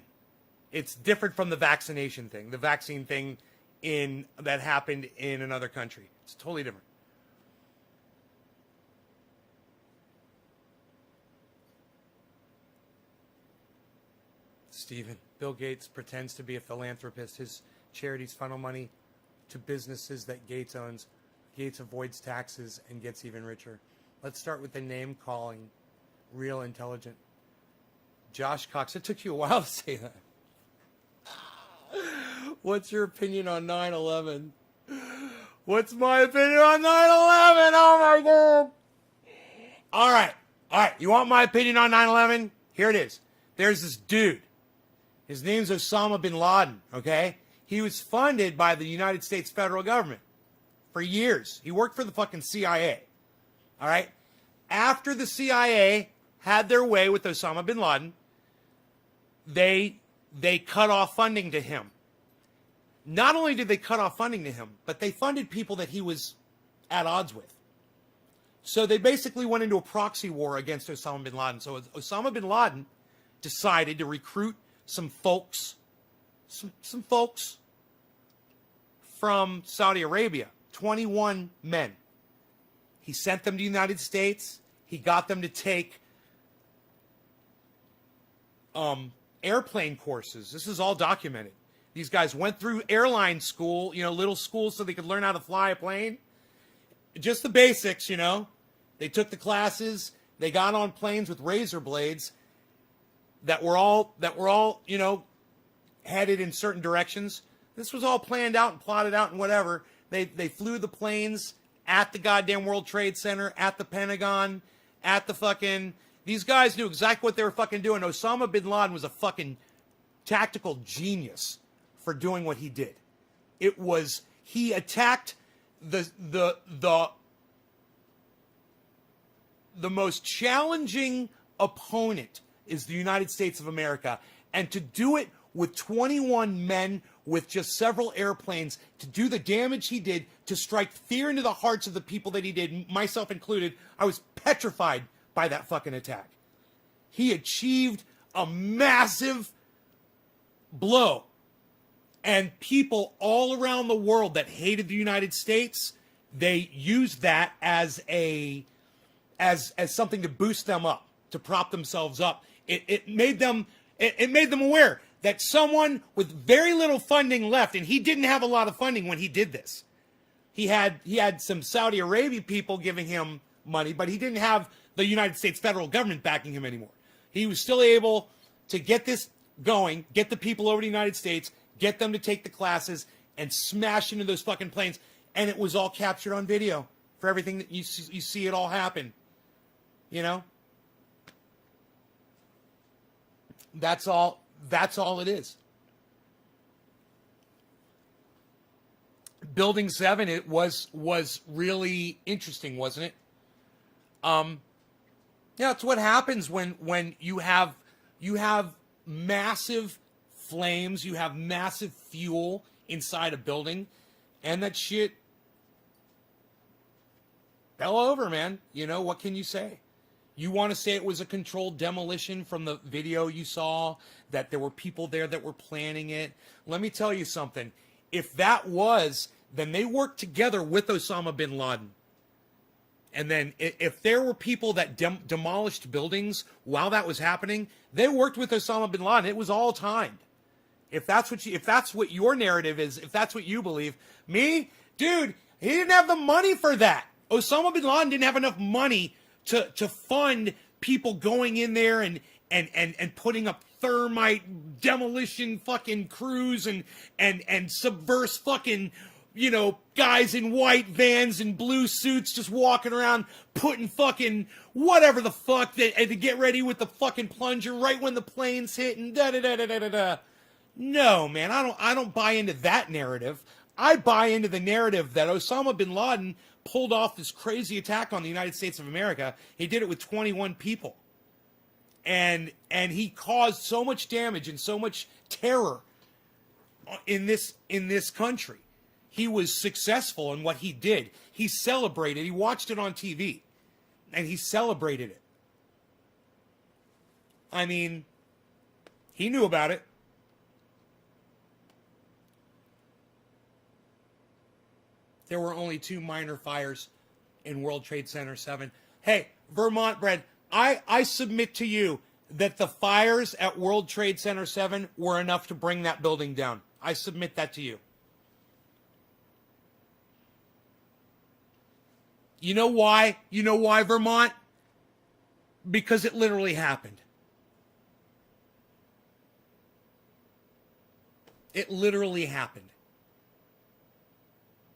It's different from the vaccination thing. The vaccine thing that happened in another country. It's totally different. Stephen, Bill Gates pretends to be a philanthropist. His charities funnel money to businesses that Gates owns. Gates avoids taxes and gets even richer. Let's start with the name calling. Real intelligent. Josh Cox. It took you a while to say that. What's your opinion on 9/11? What's my opinion on 9/11? Oh my God. All right. You want my opinion on 9/11? Here it is. There's this dude. His name's Osama bin Laden, okay? He was funded by the United States federal government for years. He worked for the fucking CIA, all right? After the CIA had their way with Osama bin Laden, they cut off funding to him. Not only did they cut off funding to him, but they funded people that he was at odds with. So they basically went into a proxy war against Osama bin Laden. So Osama bin Laden decided to recruit some folks from Saudi Arabia, 21 men. He sent them to the United States. He got them to take airplane courses. This is all documented. These guys went through airline school, little schools so they could learn how to fly a plane. Just the basics, They took the classes. They got on planes with razor blades that were all, headed in certain directions. This was all planned out and plotted out and whatever. They flew the planes at the goddamn World Trade Center, at the Pentagon, at the fucking... These guys knew exactly what they were fucking doing. Osama bin Laden was a fucking tactical genius for doing what he did. He attacked the most challenging opponent is the United States of America. And to do it with 21 men with just several airplanes, to do the damage he did, to strike fear into the hearts of the people that he did, myself included, I was petrified by that fucking attack. He achieved a massive blow. And people all around the world that hated the United States, they used that as something to boost them up, to prop themselves up. It made them aware that someone with very little funding left, and he didn't have a lot of funding when he did this. He had some Saudi Arabia people giving him money, but he didn't have the United States federal government backing him anymore. He was still able to get this going, get the people over to the United States, get them to take the classes, and smash into those fucking planes. And it was all captured on video for everything that you see it all happen. That's all it is. Building 7, it was really interesting, wasn't it? It's what happens when you have massive flames, you have massive fuel inside a building, and that shit fell over, man. What can you say? You want to say it was a controlled demolition from the video you saw, that there were people there that were planning it? Let me tell you something. If that was, then they worked together with Osama bin Laden. And then if there were people that demolished buildings while that was happening, they worked with Osama bin Laden. It was all timed. If that's what your narrative is, if that's what you believe, me, dude, he didn't have the money for that. Osama bin Laden didn't have enough money to fund people going in there and putting up thermite demolition fucking crews and subverse fucking, guys in white vans and blue suits just walking around putting fucking whatever the fuck and to get ready with the fucking plunger right when the planes hit and da-da-da-da-da-da. No, man, I don't buy into that narrative. I buy into the narrative that Osama bin Laden pulled off this crazy attack on the United States of America. He did it with 21 people. And he caused so much damage and so much terror in this country. He was successful in what he did. He celebrated. He watched it on TV, and he celebrated it. I mean, he knew about it. There were only 2 minor fires in World Trade Center 7. Hey, Vermont Bread, I submit to you that the fires at World Trade Center 7 were enough to bring that building down. I submit that to you. You know why? You know why, Vermont? Because it literally happened. It literally happened.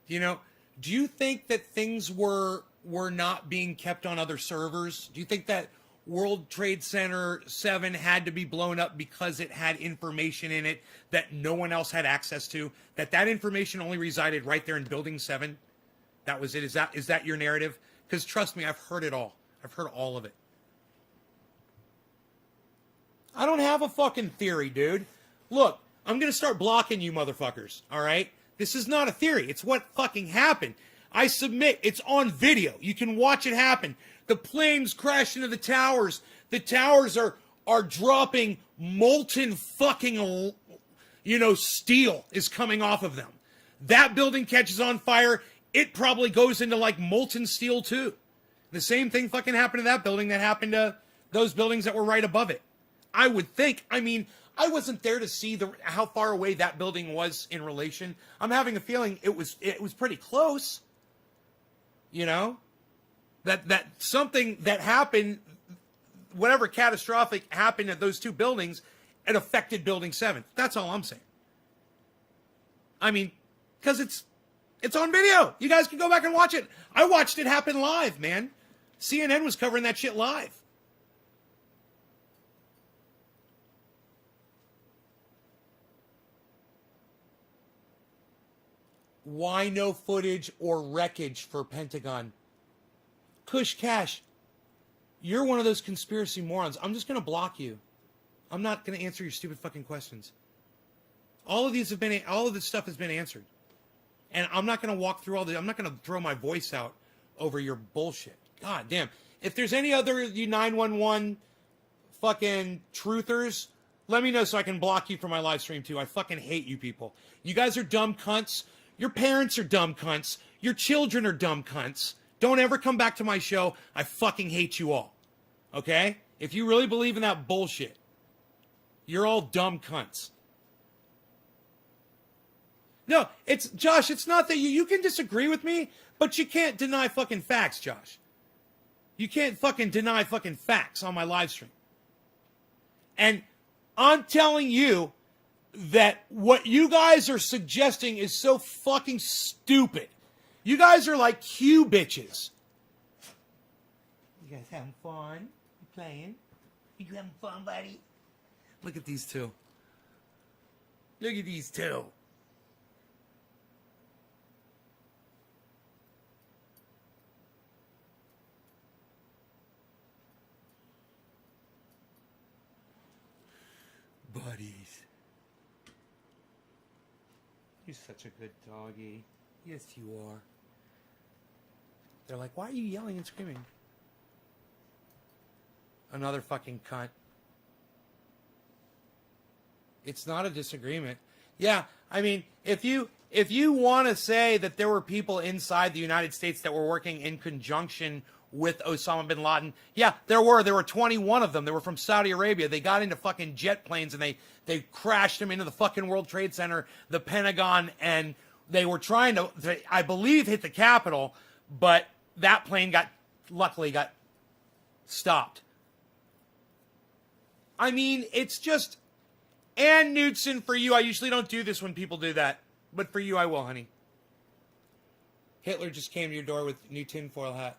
You know, do you think that things were not being kept on other servers? Do you think that World Trade Center 7 had to be blown up because it had information in it that no one else had access to? That information only resided right there in Building 7? That was it? Is that your narrative? Because trust me, I've heard it all. I've heard all of it. I don't have a fucking theory, dude. Look, I'm going to start blocking you motherfuckers, all right? This is not a theory. It's what fucking happened. I submit it's on video. You can watch it happen. The planes crash into the towers. The towers are dropping molten fucking, steel is coming off of them. That building catches on fire. It probably goes into like molten steel too. The same thing fucking happened to that building that happened to those buildings that were right above it. I would think. I mean, I wasn't there to see how far away that building was in relation. I'm having a feeling it was pretty close. You know? That something that happened, whatever catastrophic happened at those 2 buildings, it affected Building 7. That's all I'm saying. I mean, because it's on video. You guys can go back and watch it. I watched it happen live, man. CNN was covering that shit live. Why no footage or wreckage for Pentagon? Kush Cash, you're one of those conspiracy morons. I'm just going to block you. I'm not going to answer your stupid fucking questions. All of this stuff has been answered. And I'm not going to walk through all this. I'm not going to throw my voice out over your bullshit. God damn. If there's any other you 911 fucking truthers, let me know so I can block you from my live stream too. I fucking hate you people. You guys are dumb cunts. Your parents are dumb cunts. Your children are dumb cunts. Don't ever come back to my show. I fucking hate you all. Okay? If you really believe in that bullshit, you're all dumb cunts. No, Josh, it's not that you can disagree with me, but you can't deny fucking facts, Josh. You can't fucking deny fucking facts on my live stream. And I'm telling you that what you guys are suggesting is so fucking stupid. You guys are like Q bitches. You guys having fun? You playing? You having fun, buddy? Look at these 2. Look at these 2. Buddies. You're such a good doggy. Yes, you are. They're like, why are you yelling and screaming? Another fucking cunt. It's not a disagreement. Yeah, I mean, if you want to say that there were people inside the United States that were working in conjunction with Osama bin Laden, yeah, there were. There were 21 of them. They were from Saudi Arabia. They got into fucking jet planes and they crashed them into the fucking World Trade Center, the Pentagon, and they were trying to, I believe, hit the Capitol, but that plane luckily got stopped. I mean, it's just, Ann Knudsen, for you, I usually don't do this when people do that, but for you, I will, honey. Hitler just came to your door with a new tinfoil hat.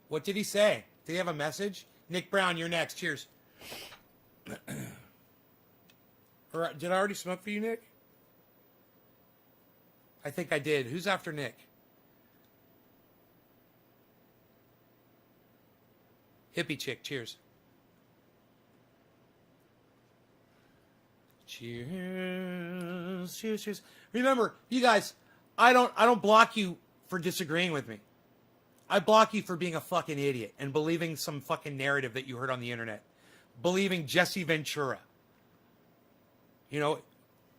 What did he say? Did he have a message? Nick Brown, you're next. Cheers. Or did I already smoke for you, Nick? I think I did. Who's after Nick? Hippie chick, cheers. Cheers, cheers, cheers. Remember, you guys, I don't block you for disagreeing with me. I block you for being a fucking idiot and believing some fucking narrative that you heard on the internet. Believing Jesse Ventura. You know,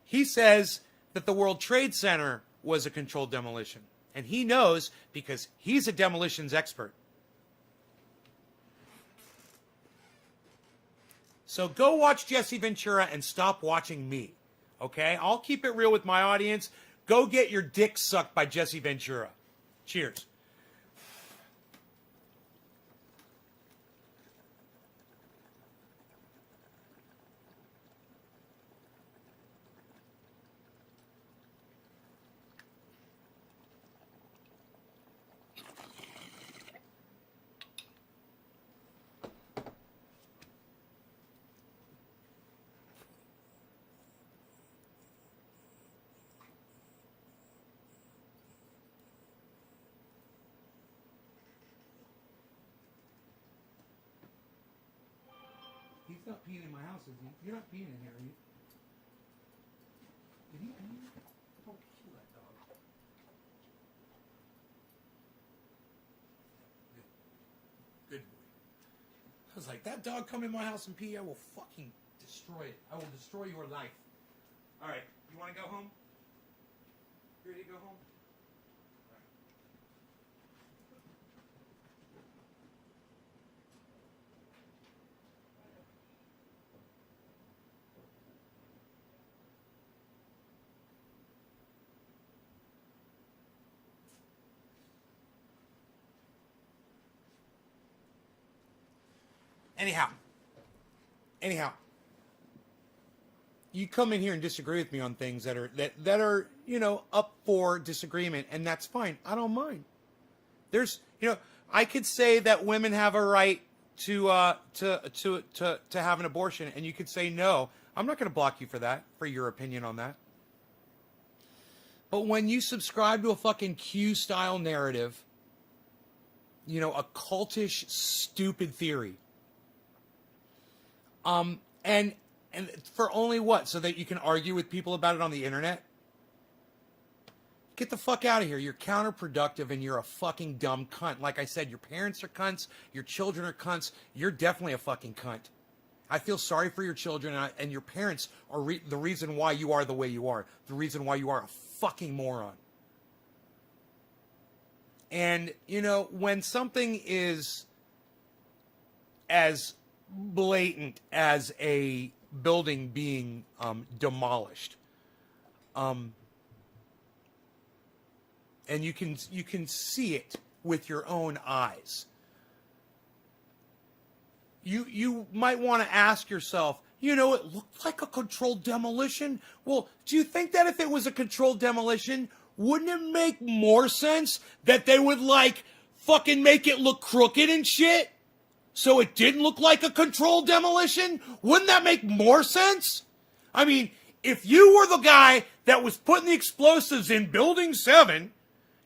he says that the World Trade Center was a controlled demolition. And he knows because he's a demolitions expert. So go watch Jesse Ventura and stop watching me. Okay? I'll keep it real with my audience. Go get your dick sucked by Jesse Ventura. Cheers. He's not peeing in my house, is he? You're not peeing in here, are you? Did he pee? Don't kill that dog. Good boy. I was like, that dog come in my house and pee, I will fucking destroy it. I will destroy your life. All right, you want to go home? You ready to go home? Anyhow, you come in here and disagree with me on things that are you know up for disagreement, and that's fine. I don't mind. There's I could say that women have a right to have an abortion, and you could say no. I'm not going to block you for that, for your opinion on that. But when you subscribe to a fucking Q style narrative, a cultish, stupid theory. And for only what? So that you can argue with people about it on the internet? Get the fuck out of here. You're counterproductive and you're a fucking dumb cunt. Like I said, your parents are cunts. Your children are cunts. You're definitely a fucking cunt. I feel sorry for your children and your parents are the reason why you are the way you are. The reason why you are a fucking moron. And, when something is as blatant as a building being demolished, and you can see it with your own eyes, you might want to ask yourself, it looked like a controlled demolition. Well, do you think that if it was a controlled demolition, wouldn't it make more sense that they would fucking make it look crooked and shit? So it didn't look like a controlled demolition? Wouldn't that make more sense? I mean, if you were the guy that was putting the explosives in Building 7,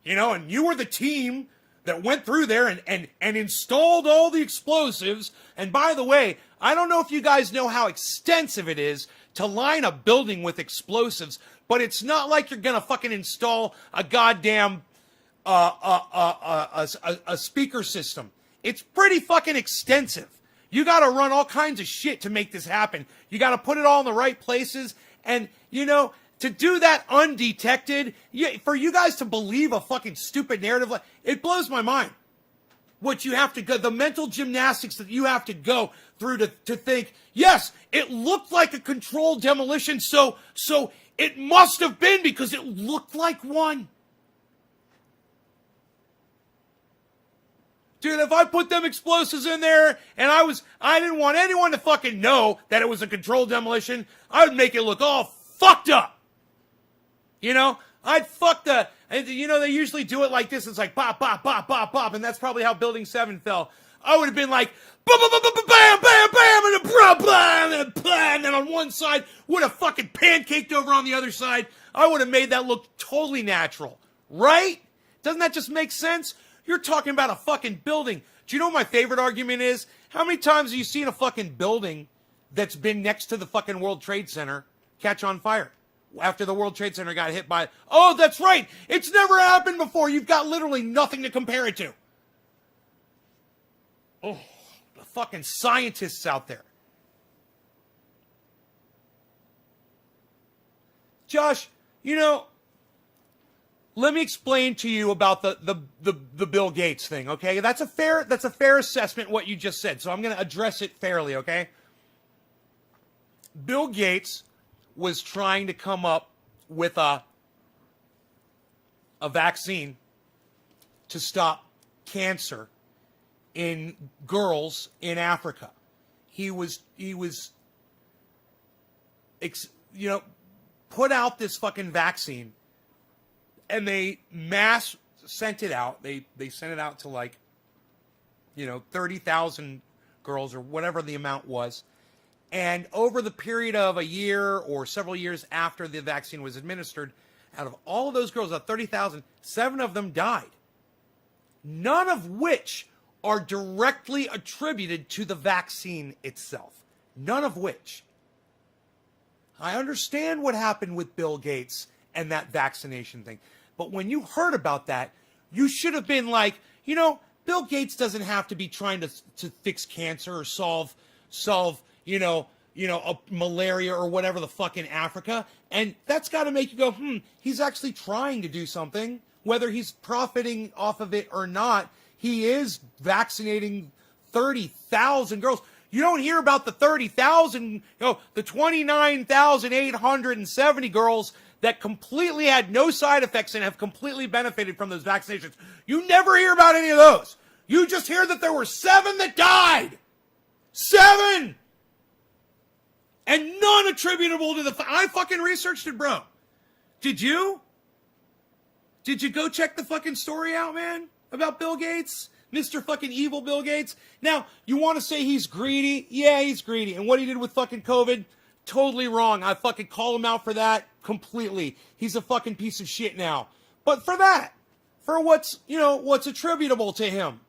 and you were the team that went through there and installed all the explosives, and by the way, I don't know if you guys know how extensive it is to line a building with explosives, but it's not like you're gonna fucking install a goddamn a speaker system. It's pretty fucking extensive. You got to run all kinds of shit to make this happen. You got to put it all in the right places. And, to do that undetected, for you guys to believe a fucking stupid narrative, it blows my mind. What you have to go, the mental gymnastics that you have to go through to think, yes, it looked like a controlled demolition, so it must have been because it looked like one. Dude, if I put them explosives in there and I didn't want anyone to fucking know that it was a controlled demolition, I would make it look all fucked up. I'd fuck they usually do it like this. It's like pop, pop, pop, pop, pop, and that's probably how Building 7 fell. I would have been like, bam, bam, bam, bam, bam, and a bam, and then on one side, would have fucking pancaked over on the other side. I would have made that look totally natural. Right? Doesn't that just make sense? You're talking about a fucking building. Do you know what my favorite argument is? How many times have you seen a fucking building that's been next to the fucking World Trade Center catch on fire after the World Trade Center got hit by, oh, that's right, it's never happened before. You've got literally nothing to compare it to. Oh, the fucking scientists out there. Josh, you know, let me explain to you about the Bill Gates thing, okay? That's a fair assessment what you just said. So I'm going to address it fairly, okay? Bill Gates was trying to come up with a vaccine to stop cancer in girls in Africa. He was put out this fucking vaccine, and they mass sent it out. They sent it out to 30,000 girls or whatever the amount was. And over the period of a year or several years after the vaccine was administered, out of all of those girls, out of 30,000, 7 of them died. None of which are directly attributed to the vaccine itself. None of which. I understand what happened with Bill Gates and that vaccination thing. But when you heard about that, you should have been like, Bill Gates doesn't have to be trying to fix cancer or solve a malaria or whatever the fuck in Africa. And that's got to make you go, he's actually trying to do something. Whether he's profiting off of it or not, he is vaccinating 30,000 girls. You don't hear about the 30,000, the 29,870 girls that completely had no side effects and have completely benefited from those vaccinations. You never hear about any of those. You just hear that there were 7 that died. 7! And none attributable to I fucking researched it, bro. Did you? Did you go check the fucking story out, man? About Bill Gates? Mr. fucking evil Bill Gates? Now, you want to say he's greedy? Yeah, he's greedy. And what he did with fucking COVID? Totally wrong. I fucking call him out for that completely. He's a fucking piece of shit now. But for that, for what's attributable to him,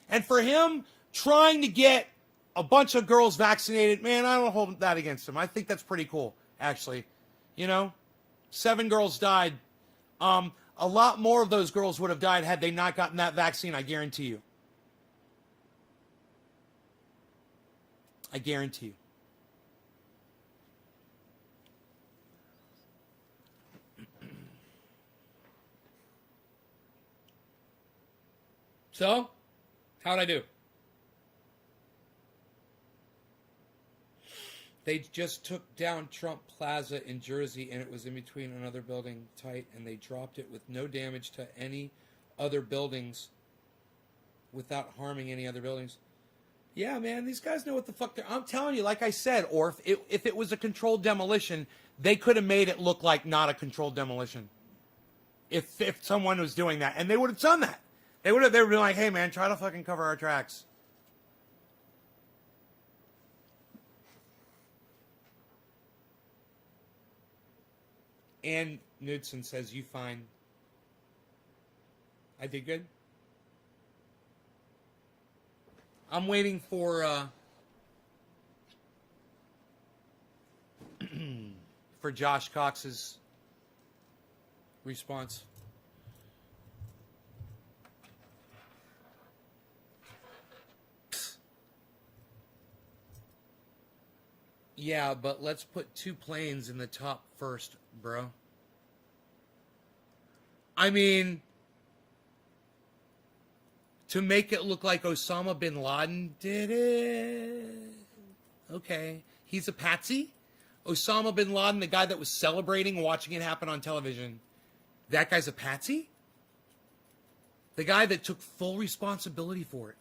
and for him trying to get a bunch of girls vaccinated, man, I don't hold that against him. I think that's pretty cool, actually. 7 girls died. A lot more of those girls would have died had they not gotten that vaccine, I guarantee you. I guarantee you. So, how'd I do? They just took down Trump Plaza in Jersey, and it was in between another building tight, and they dropped it with no damage to any other buildings without harming any other buildings. Yeah, man, these guys know what the fuck they're... I'm telling you, like I said, or if it was a controlled demolition, they could have made it look like not a controlled demolition. If someone was doing that, and they would have done that. They would have been like, hey, man, try to fucking cover our tracks. Ann Knudsen says, you fine. I did good. I'm waiting for for Josh Cox's response. Yeah, but let's put 2 planes in the top first, bro. I mean, to make it look like Osama bin Laden did it. Okay. He's a patsy. Osama bin Laden, the guy that was celebrating watching it happen on television, that guy's a patsy? The guy that took full responsibility for it.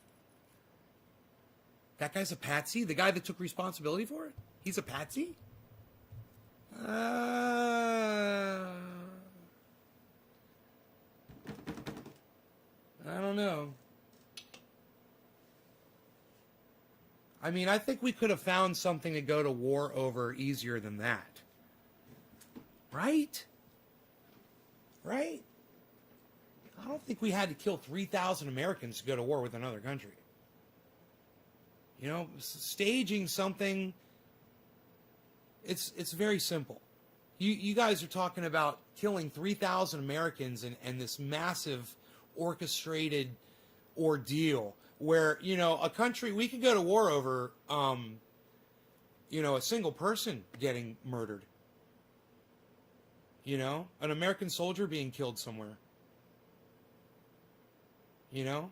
That guy's a patsy? The guy that took responsibility for it? He's a patsy? I don't know. I mean, I think we could have found something to go to war over easier than that. Right? Right? I don't think we had to kill 3,000 Americans to go to war with another country. You know, staging something, it's very simple. You guys are talking about killing 3,000 Americans and this massive orchestrated ordeal where, you know, a country, we could go to war over, you know, a single person getting murdered. You know, an American soldier being killed somewhere. You know,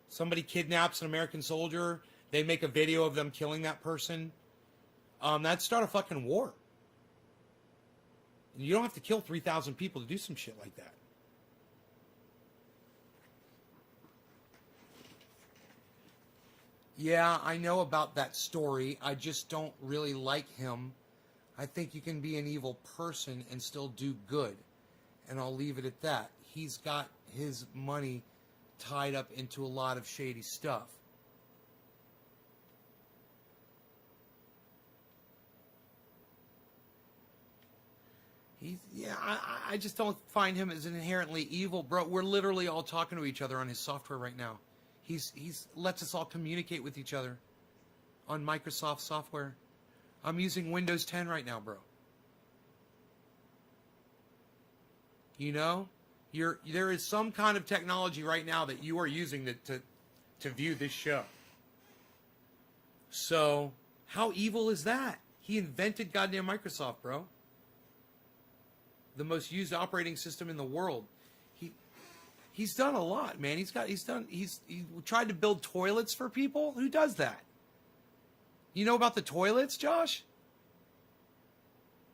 somebody kidnaps an American soldier, they make a video of them killing that person. That'd start a fucking war. You don't have to kill 3,000 people to do some shit like that. Yeah, I know about that story. I just don't really like him. I think you can be an evil person and still do good. And I'll leave it at that. He's got his money tied up into a lot of shady stuff. I just don't find him as inherently evil, bro. We're literally all talking to each other on his software right now. He's lets us all communicate with each other on Microsoft software. I'm using Windows 10 right now, bro. You know, there is some kind of technology right now that you are using to view this show. So, how evil is that? He invented goddamn Microsoft, bro. The most used operating system in the world. He's done a lot, man. He tried to build toilets for people. Who does that? You know about the toilets, Josh?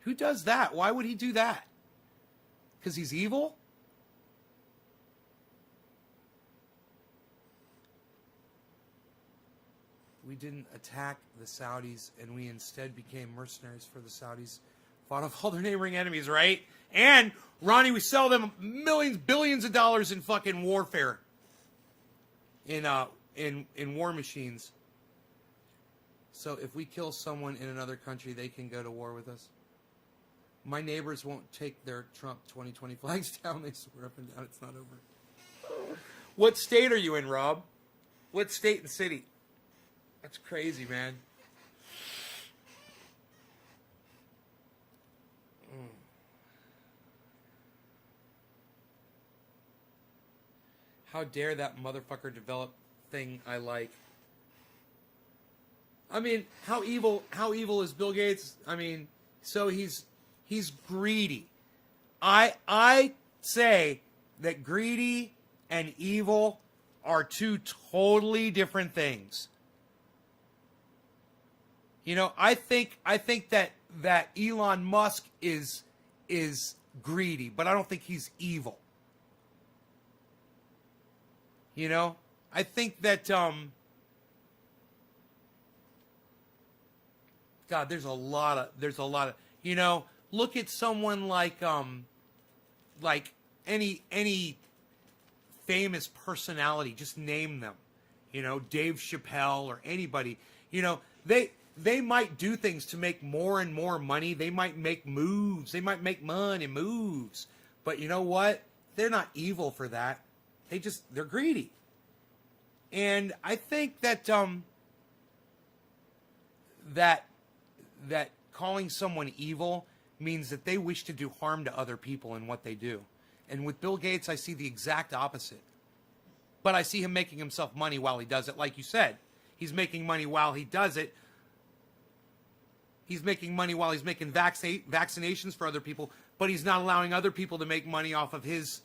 Who does that? Why would he do that? Because he's evil? We didn't attack the Saudis, and we instead became mercenaries for the Saudis. Fought off all their neighboring enemies, right? And, Ronnie, we sell them millions, billions of dollars in fucking warfare. In war machines. So if we kill someone in another country, they can go to war with us. My neighbors won't take their Trump 2020 flags down. They swear up and down it's not over. What state are you in, Rob? What state and city? That's crazy, man. How dare that motherfucker develop thing I like? I mean, how evil is Bill Gates? I mean, so he's greedy. I say that greedy and evil are two totally different things. You know, I think that Elon Musk is greedy, but I don't think he's evil. You know, I think that God, there's a lot of, you know, look at someone like any famous personality, just name them. You know, Dave Chappelle or anybody. You know, they might do things to make more and more money. They might make moves. They might make money moves. But you know what? They're not evil for that. They're greedy. And I think that that calling someone evil means that they wish to do harm to other people in what they do. And with Bill Gates, I see the exact opposite. But I see him making himself money while he does it. Like you said, he's making money while he does it. He's making money while he's making vaccinations for other people, but he's not allowing other people to make money off of his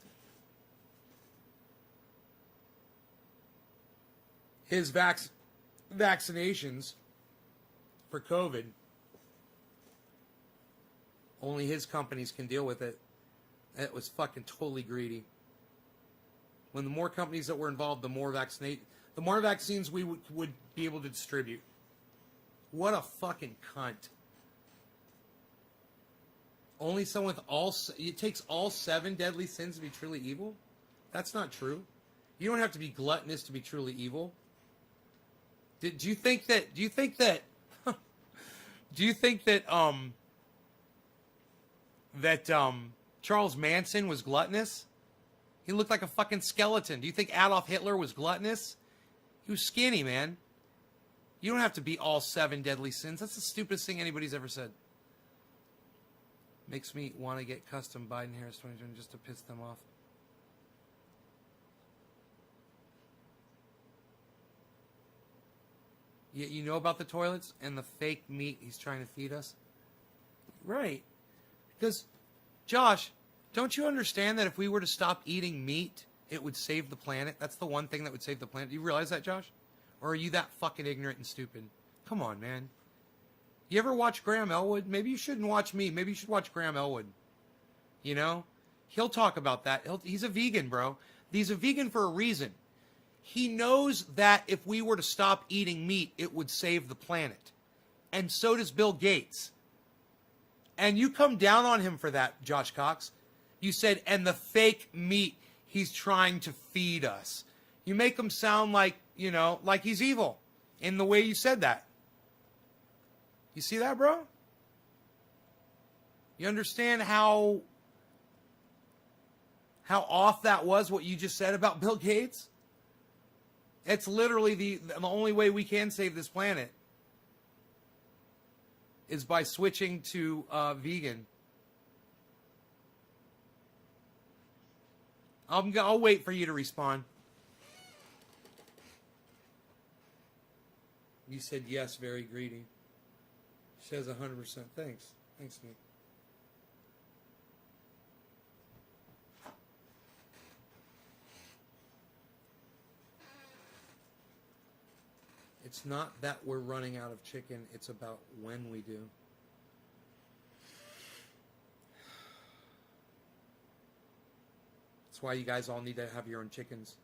vaccinations for COVID. Only his companies can deal with it. It was fucking totally greedy. When the more companies that were involved, the more vaccines we would be able to distribute. What a fucking cunt. Only someone with it takes all 7 deadly sins to be truly evil? That's not true. You don't have to be gluttonous to be truly evil. Do you think that? Do you think that? Do you think that? Charles Manson was gluttonous? He looked like a fucking skeleton. Do you think Adolf Hitler was gluttonous? He was skinny, man. You don't have to be all 7 deadly sins. That's the stupidest thing anybody's ever said. Makes me want to get custom Biden Harris 2020 just to piss them off. Yeah, you know about the toilets and the fake meat he's trying to feed us? Right. Because, Josh, don't you understand that if we were to stop eating meat, it would save the planet? That's the one thing that would save the planet. Do you realize that, Josh? Or are you that fucking ignorant and stupid? Come on, man. You ever watch Graham Elwood? Maybe you shouldn't watch me. Maybe you should watch Graham Elwood. You know? He'll talk about that. He's a vegan, bro. He's a vegan for a reason. He knows that if we were to stop eating meat, it would save the planet. And so does Bill Gates. And you come down on him for that, Josh Cox. You said, and the fake meat he's trying to feed us. You make him sound like, you know, like he's evil in the way you said that. You see that, bro? You understand how off that was, what you just said about Bill Gates? It's literally the only way we can save this planet is by switching to vegan. I'll wait for you to respond. You said yes, very greedy. She says 100%. Thanks. Thanks, mate. It's not that we're running out of chicken. It's about when we do. That's why you guys all need to have your own chickens.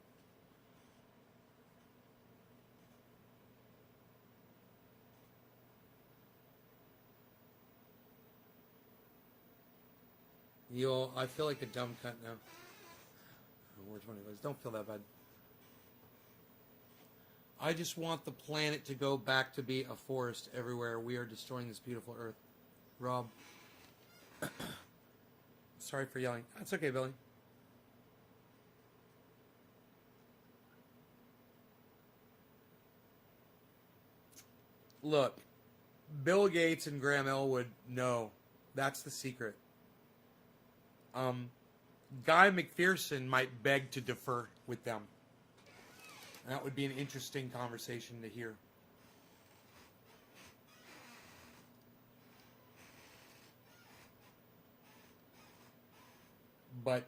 I feel like a dumb cunt now. We're 20 days. Don't feel that bad. I just want the planet to go back to be a forest everywhere. We are destroying this beautiful earth. Rob. Sorry for yelling. That's okay, Billy. Look, Bill Gates and Graham Elwood know. That's the secret. Guy McPherson might beg to defer with them. That would be an interesting conversation to hear. But,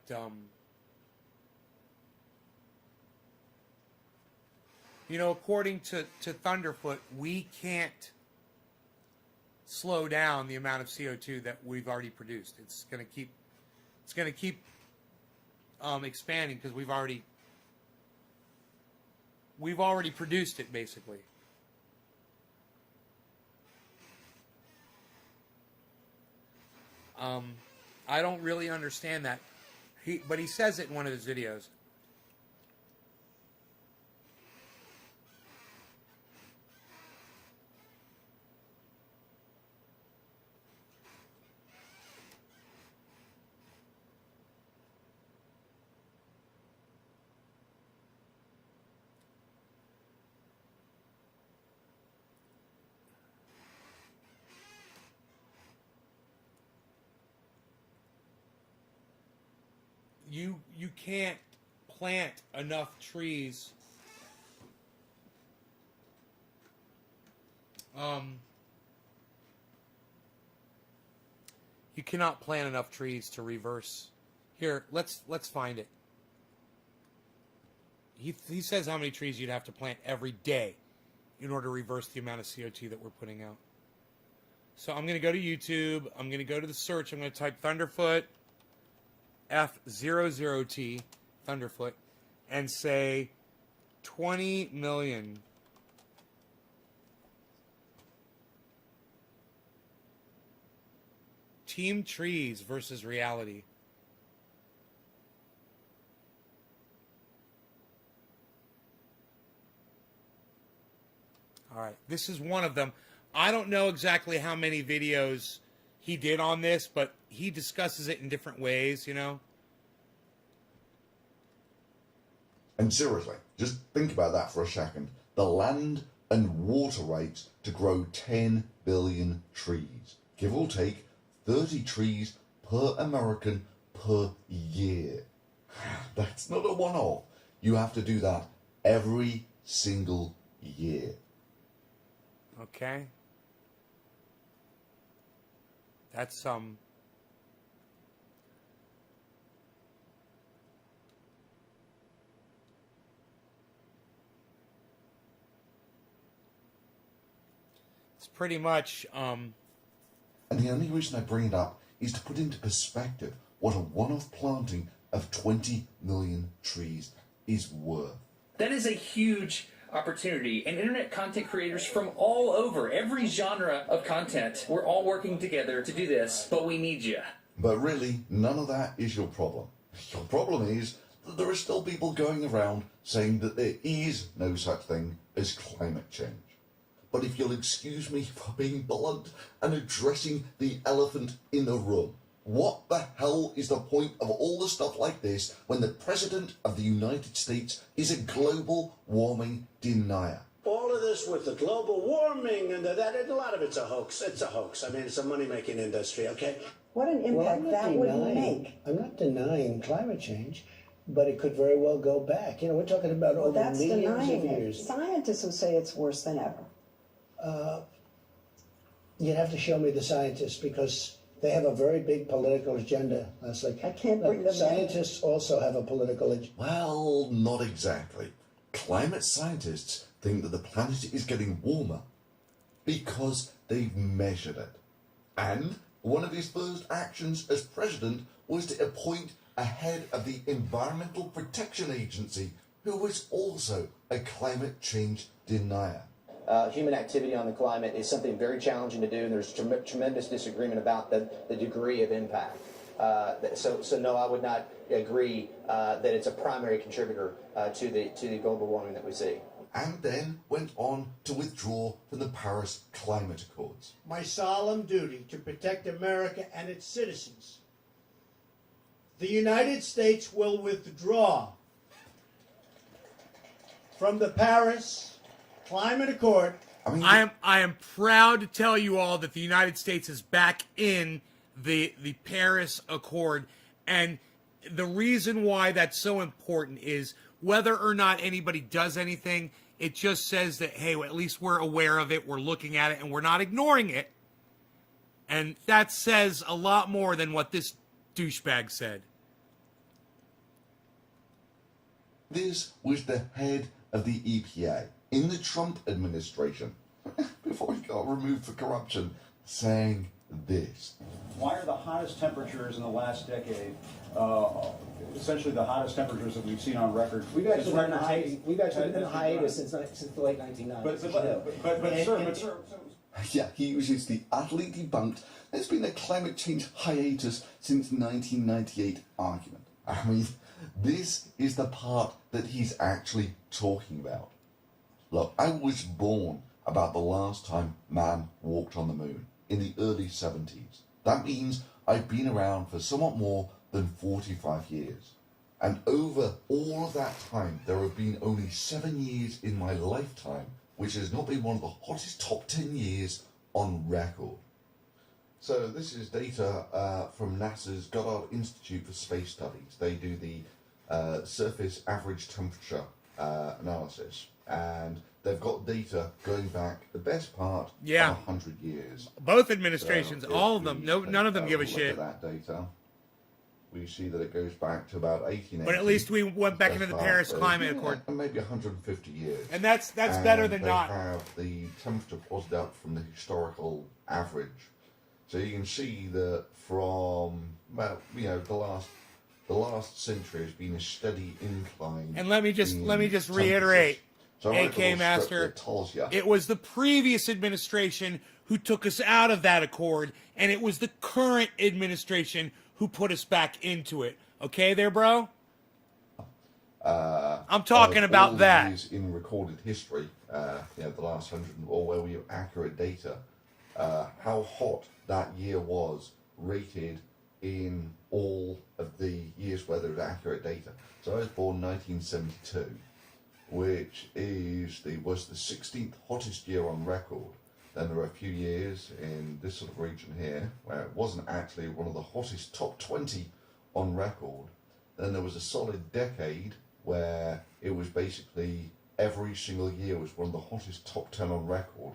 you know, according to Thunderfoot, we can't slow down the amount of CO2 that we've already produced. It's going to keep expanding because we've already produced it, basically. I don't really understand that. But he says it in one of his videos. You can't plant enough trees. You cannot plant enough trees to reverse. Here, let's find it. He says how many trees you'd have to plant every day in order to reverse the amount of CO2 that we're putting out. So I'm going to go to YouTube. I'm going to go to the search. I'm going to type Thunderfoot F00T Thunderfoot and say 20 million Team Trees versus reality. All right, this is one of them. I don't know exactly how many videos he did on this, but he discusses it in different ways, you know? And seriously, just think about that for a second. The land and water rights to grow 10 billion trees, give or take 30 trees per American per year. That's not a one-off. You have to do that every single year. Okay. That's it's pretty much And the only reason I bring it up is to put into perspective what a one-off planting of 20 million trees is worth. That is a huge opportunity, and internet content creators from all over, every genre of content, we're all working together to do this, but we need you. But really, none of that is your problem. Your problem is that there are still people going around saying that there is no such thing as climate change. But if you'll excuse me for being blunt and addressing the elephant in the room, what the hell is the point of all the stuff like this when the President of the United States is a global warming denier? All of this with the global warming and a lot of it's a hoax. It's a hoax. I mean, it's a money-making industry, okay? What an impact that would make. I'm not denying climate change, but it could very well go back. You know, we're talking about over That's millions denying of it. years. Scientists will say it's worse than ever. You'd have to show me the scientists because they have a very big political agenda, Leslie. I can't bring them in. Scientists also have a political agenda. Well, not exactly. Climate scientists think that the planet is getting warmer because they've measured it. And one of his first actions as president was to appoint a head of the Environmental Protection Agency who was also a climate change denier. Human activity on the climate is something very challenging to do, and there's tremendous disagreement about the degree of impact. So no, I would not agree that it's a primary contributor to the global warming that we see. And then went on to withdraw from the Paris Climate Accords. My solemn duty to protect America and its citizens. The United States will withdraw from the Paris Climate Accord. I am proud to tell you all that the United States is back in the Paris Accord, and the reason why that's so important is whether or not anybody does anything, it just says that, hey, at least we're aware of it, we're looking at it, and we're not ignoring it. And that says a lot more than what this douchebag said. This was the head of the EPA in the Trump administration, before he got removed for corruption, saying this. Why are the hottest temperatures in the last decade, essentially the hottest temperatures that we've seen on record? We've actually been in a hiatus since the late 1990s. But sir, Yeah, he uses the utterly debunked, there's been a climate change hiatus since 1998 argument. I mean, this is the part that he's actually talking about. Look, I was born about the last time man walked on the moon, in the early 70s. That means I've been around for somewhat more than 45 years. And over all of that time, there have been only 7 years in my lifetime which has not been one of the hottest top 10 years on record. So this is data from NASA's Goddard Institute for Space Studies. They do the surface average temperature analysis, and they've got data going back the best part of 100 years. Both administrations, So all of if them, we none of them give a look shit. at that data, we see that it goes back to about 1880. But at least we went back into the Paris Climate Accord. Maybe 150 years. And that's better than not. They have the temperature plotted out from the historical average. So you can see that from, well, you know, the last century has been a steady incline. And let me just reiterate, so AK Master, it was the previous administration who took us out of that accord, and it was the current administration who put us back into it. Okay there, bro? I'm talking about all that. Years in recorded history, the last 100, or where we have accurate data, how hot that year was rated in all of the years where there was accurate data. So I was born 1972, which was the 16th hottest year on record. Then there were a few years in this sort of region here where it wasn't actually one of the hottest top 20 on record. Then there was a solid decade where it was basically every single year was one of the hottest top 10 on record.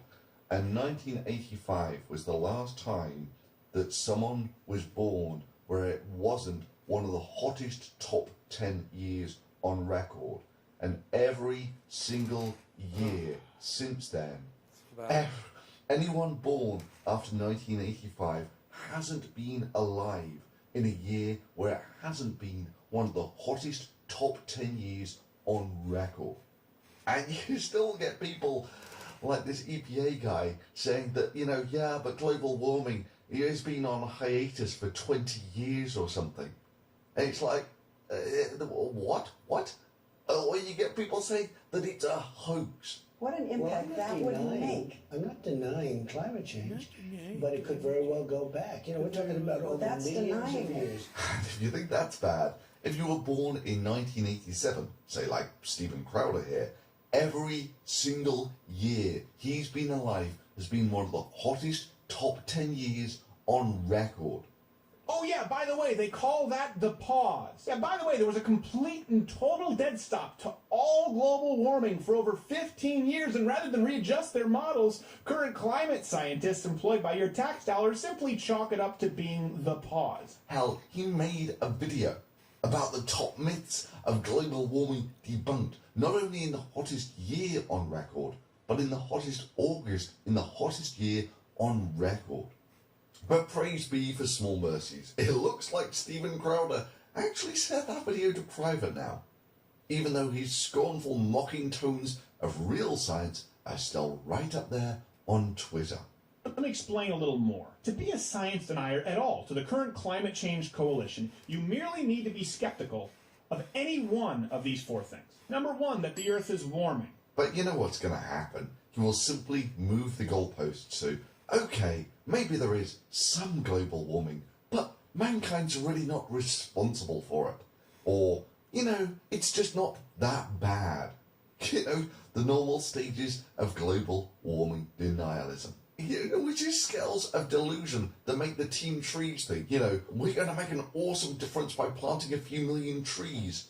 And 1985 was the last time that someone was born where it wasn't one of the hottest top 10 years on record. And every single year since then, anyone born after 1985 hasn't been alive in a year where it hasn't been one of the hottest top 10 years on record. And you still get people like this EPA guy saying that, but global warming has been on hiatus for 20 years or something. And it's like, what? Or you get people saying that it's a hoax. What an impact that would make. I'm not denying climate change, but it could very well go back. We're talking about over millions of years. If you think that's bad, if you were born in 1987, say like Stephen Crowder here, every single year he's been alive has been one of the hottest top 10 years on record. Oh yeah, by the way, they call that the pause. Yeah, by the way, there was a complete and total dead stop to all global warming for over 15 years, and rather than readjust their models, current climate scientists employed by your tax dollars simply chalk it up to being the pause. Hell, he made a video about the top myths of global warming debunked, not only in the hottest year on record, but in the hottest August, in the hottest year on record. But praise be for small mercies. It looks like Stephen Crowder actually set that video to private now, even though his scornful mocking tones of real science are still right up there on Twitter. Let me explain a little more. To be a science denier at all to the current climate change coalition, you merely need to be skeptical of any one of these four things. Number one, that the Earth is warming. But you know what's going to happen? He will simply move the goalposts to, okay, maybe there is some global warming, but mankind's really not responsible for it. Or, it's just not that bad. The normal stages of global warming denialism. Which is scales of delusion that make the team trees thing. We're going to make an awesome difference by planting a few million trees.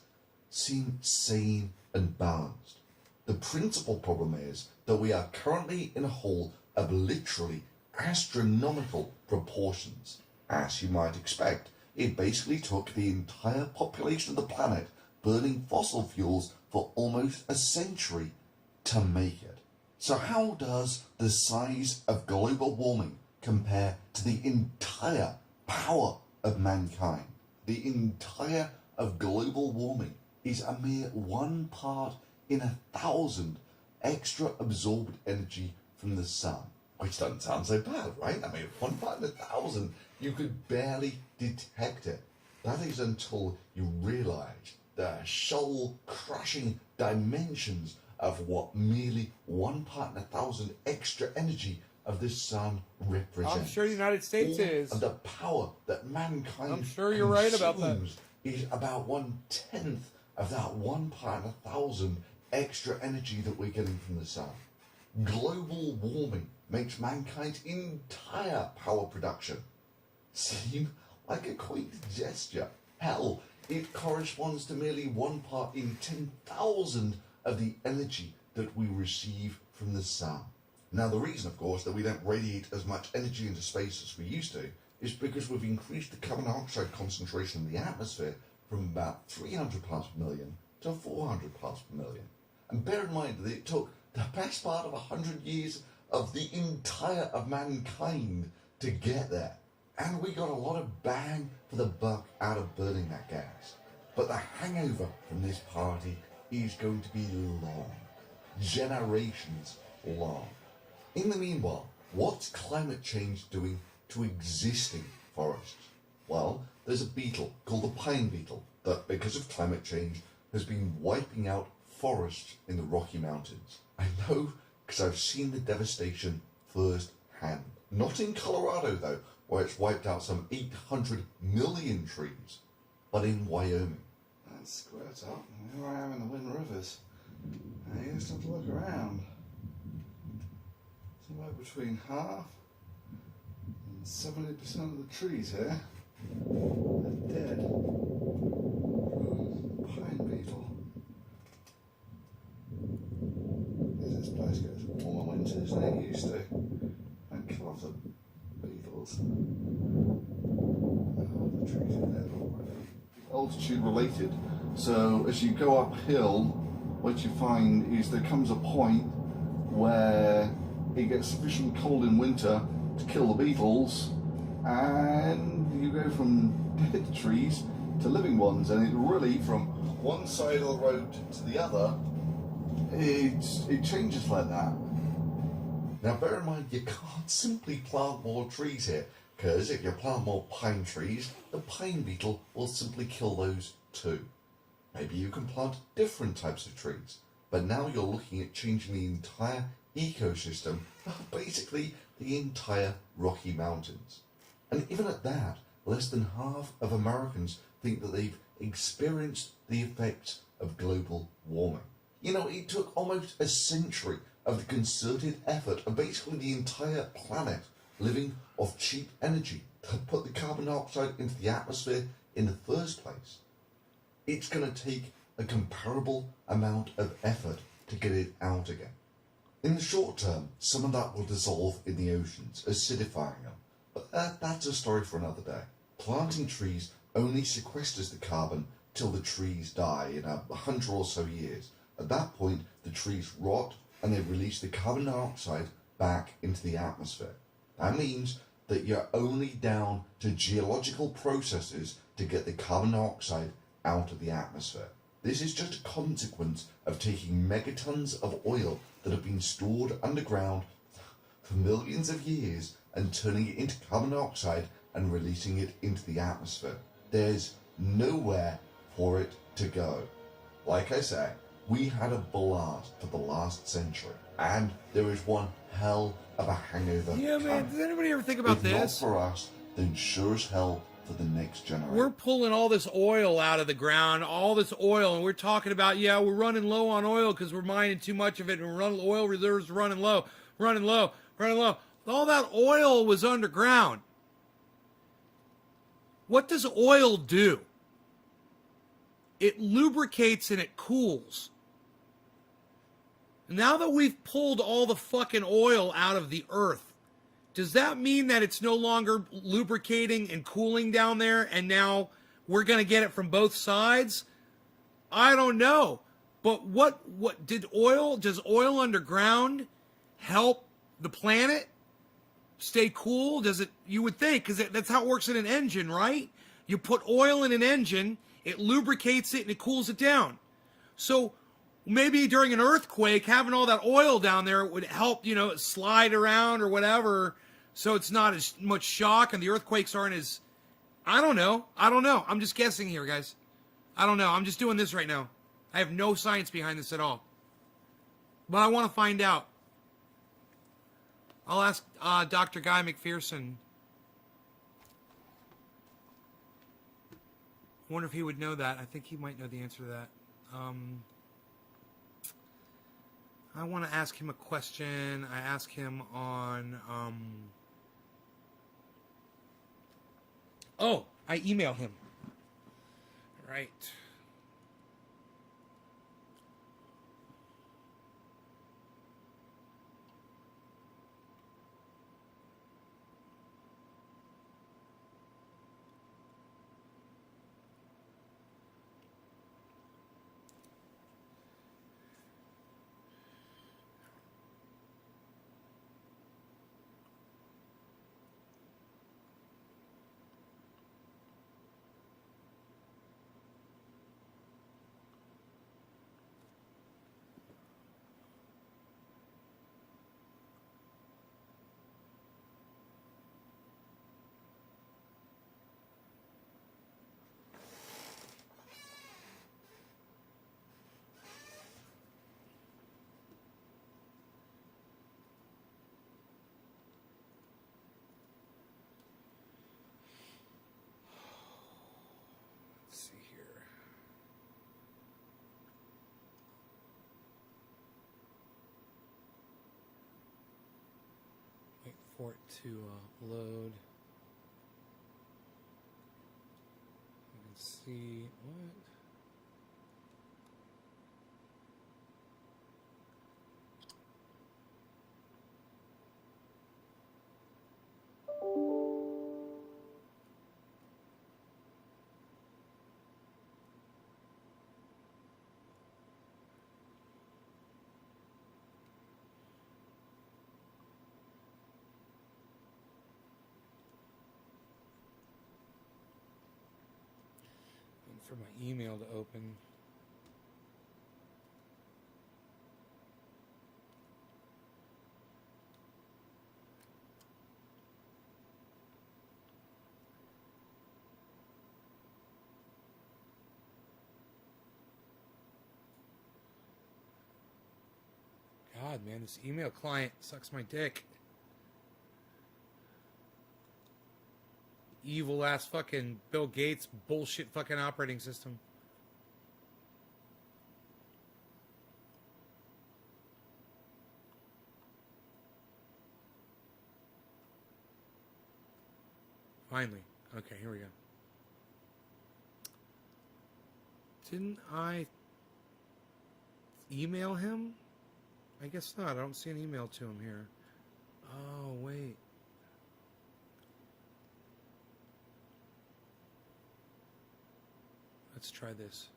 Seem sane and balanced. The principal problem is that we are currently in a hole of literally astronomical proportions. As you might expect, it basically took the entire population of the planet burning fossil fuels for almost a century to make it. So how does the size of global warming compare to the entire power of mankind? The entire of global warming is a mere 1 part in 1,000 extra absorbed energy from the sun. Which doesn't sound so bad, right? 1 part in 1,000, you could barely detect it. That is until you realise the soul-crushing dimensions of what merely 1 part in 1,000 extra energy of the sun represents. I'm sure the United States is. And the power that mankind I'm sure you're right about that. Is about 1/10 of that 1 part in 1,000 extra energy that we're getting from the sun. Global warming makes mankind's entire power production seem like a quaint gesture. Hell, it corresponds to merely 1 part in 10,000 of the energy that we receive from the sun. Now, the reason, of course, that we don't radiate as much energy into space as we used to is because we've increased the carbon dioxide concentration in the atmosphere from about 300 parts per million to 400 parts per million. And bear in mind that it took the best part of 100 years of the entire of mankind to get there. And we got a lot of bang for the buck out of burning that gas. But the hangover from this party is going to be long. Generations long. In the meanwhile, what's climate change doing to existing forests? Well, there's a beetle called the pine beetle that, because of climate change, has been wiping out forests in the Rocky Mountains. I know because I've seen the devastation firsthand. Not in Colorado though, where it's wiped out some 800 million trees, but in Wyoming. That's squared up. Here I am in the Wind Rivers. And you just have to look around. Somewhere between half and 70% of the trees here are dead. Pine beetle. As this place gets warmer winters than it used to. And kill off the beetles. Oh, the trees are dead already. Altitude related. So as you go uphill, what you find is there comes a point where it gets sufficiently cold in winter to kill the beetles, and you go from dead trees to living ones, and it really, from one side of the road to the other, it changes like that. Now bear in mind, you can't simply plant more trees here, because if you plant more pine trees, the pine beetle will simply kill those too. Maybe you can plant different types of trees, but now you're looking at changing the entire ecosystem, basically the entire Rocky Mountains. And even at that, less than half of Americans think that they've experienced the effects of global warming. You know, it took almost a century of the concerted effort of basically the entire planet living off cheap energy to put the carbon dioxide into the atmosphere in the first place. It's going to take a comparable amount of effort to get it out again. In the short term, some of that will dissolve in the oceans, acidifying them, but that's a story for another day. Planting trees only sequesters the carbon till the trees die in 100 or so years. At that point, the trees rot and they release the carbon dioxide back into the atmosphere. That means that you're only down to geological processes to get the carbon dioxide out of the atmosphere. This is just a consequence of taking megatons of oil that have been stored underground for millions of years and turning it into carbon dioxide and releasing it into the atmosphere. There's nowhere for it to go. Like I say, we had a blast for the last century, and there is one hell of a hangover. Yeah, man, does anybody ever think about if this? Not for us, then sure as hell for the next generation. We're pulling all this oil out of the ground, all this oil, and we're talking about, yeah, we're running low on oil because we're mining too much of it, and oil reserves running low. All that oil was underground. What does oil do? It lubricates and it cools. Now that we've pulled all the fucking oil out of the earth, does that mean that it's no longer lubricating and cooling down there and now we're going to get it from both sides? I don't know. But does oil underground help the planet stay cool? Does it, you would think, because that's how it works in an engine, right? You put oil in an engine, it lubricates it and it cools it down. So maybe during an earthquake, having all that oil down there would help, slide around or whatever, so it's not as much shock and the earthquakes aren't as, I don't know. I'm just guessing here, guys. I don't know. I'm just doing this right now. I have no science behind this at all. But I want to find out. I'll ask Dr. Guy McPherson. I wonder if he would know that. I think he might know the answer to that. I want to ask him a question. I asked him on... I email him. Right. for it to load. You can see what. For my email to open. God, man, this email client sucks my dick. Evil ass fucking Bill Gates bullshit fucking operating system. Finally. Okay, here we go. Didn't I email him? I guess not. I don't see an email to him here. Oh, wait. Let's try this.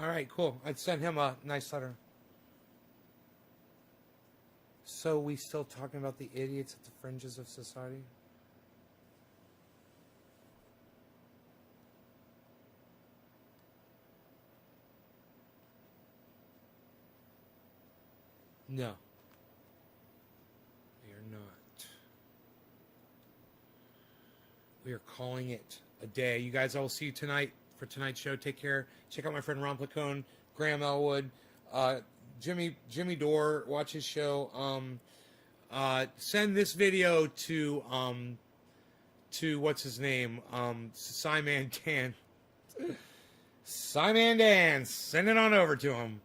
All right, cool. I'd send him a nice letter. So we still talking about the idiots at the fringes of society? No. We are not. We are calling it a day. You guys, I will see you tonight for tonight's show. Take care. Check out my friend Ron Placone, Graham Elwood, Jimmy Dore. Watch his show. Send this video to what's his name? Simon Dan. Simon Dan. Send it on over to him.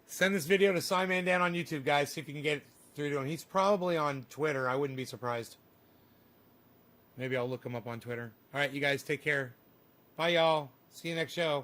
Send this video to Simon Dan on YouTube, guys. See if you can get it through to him. He's probably on Twitter. I wouldn't be surprised. Maybe I'll look him up on Twitter. All right, you guys, take care. Bye, y'all. See you next show.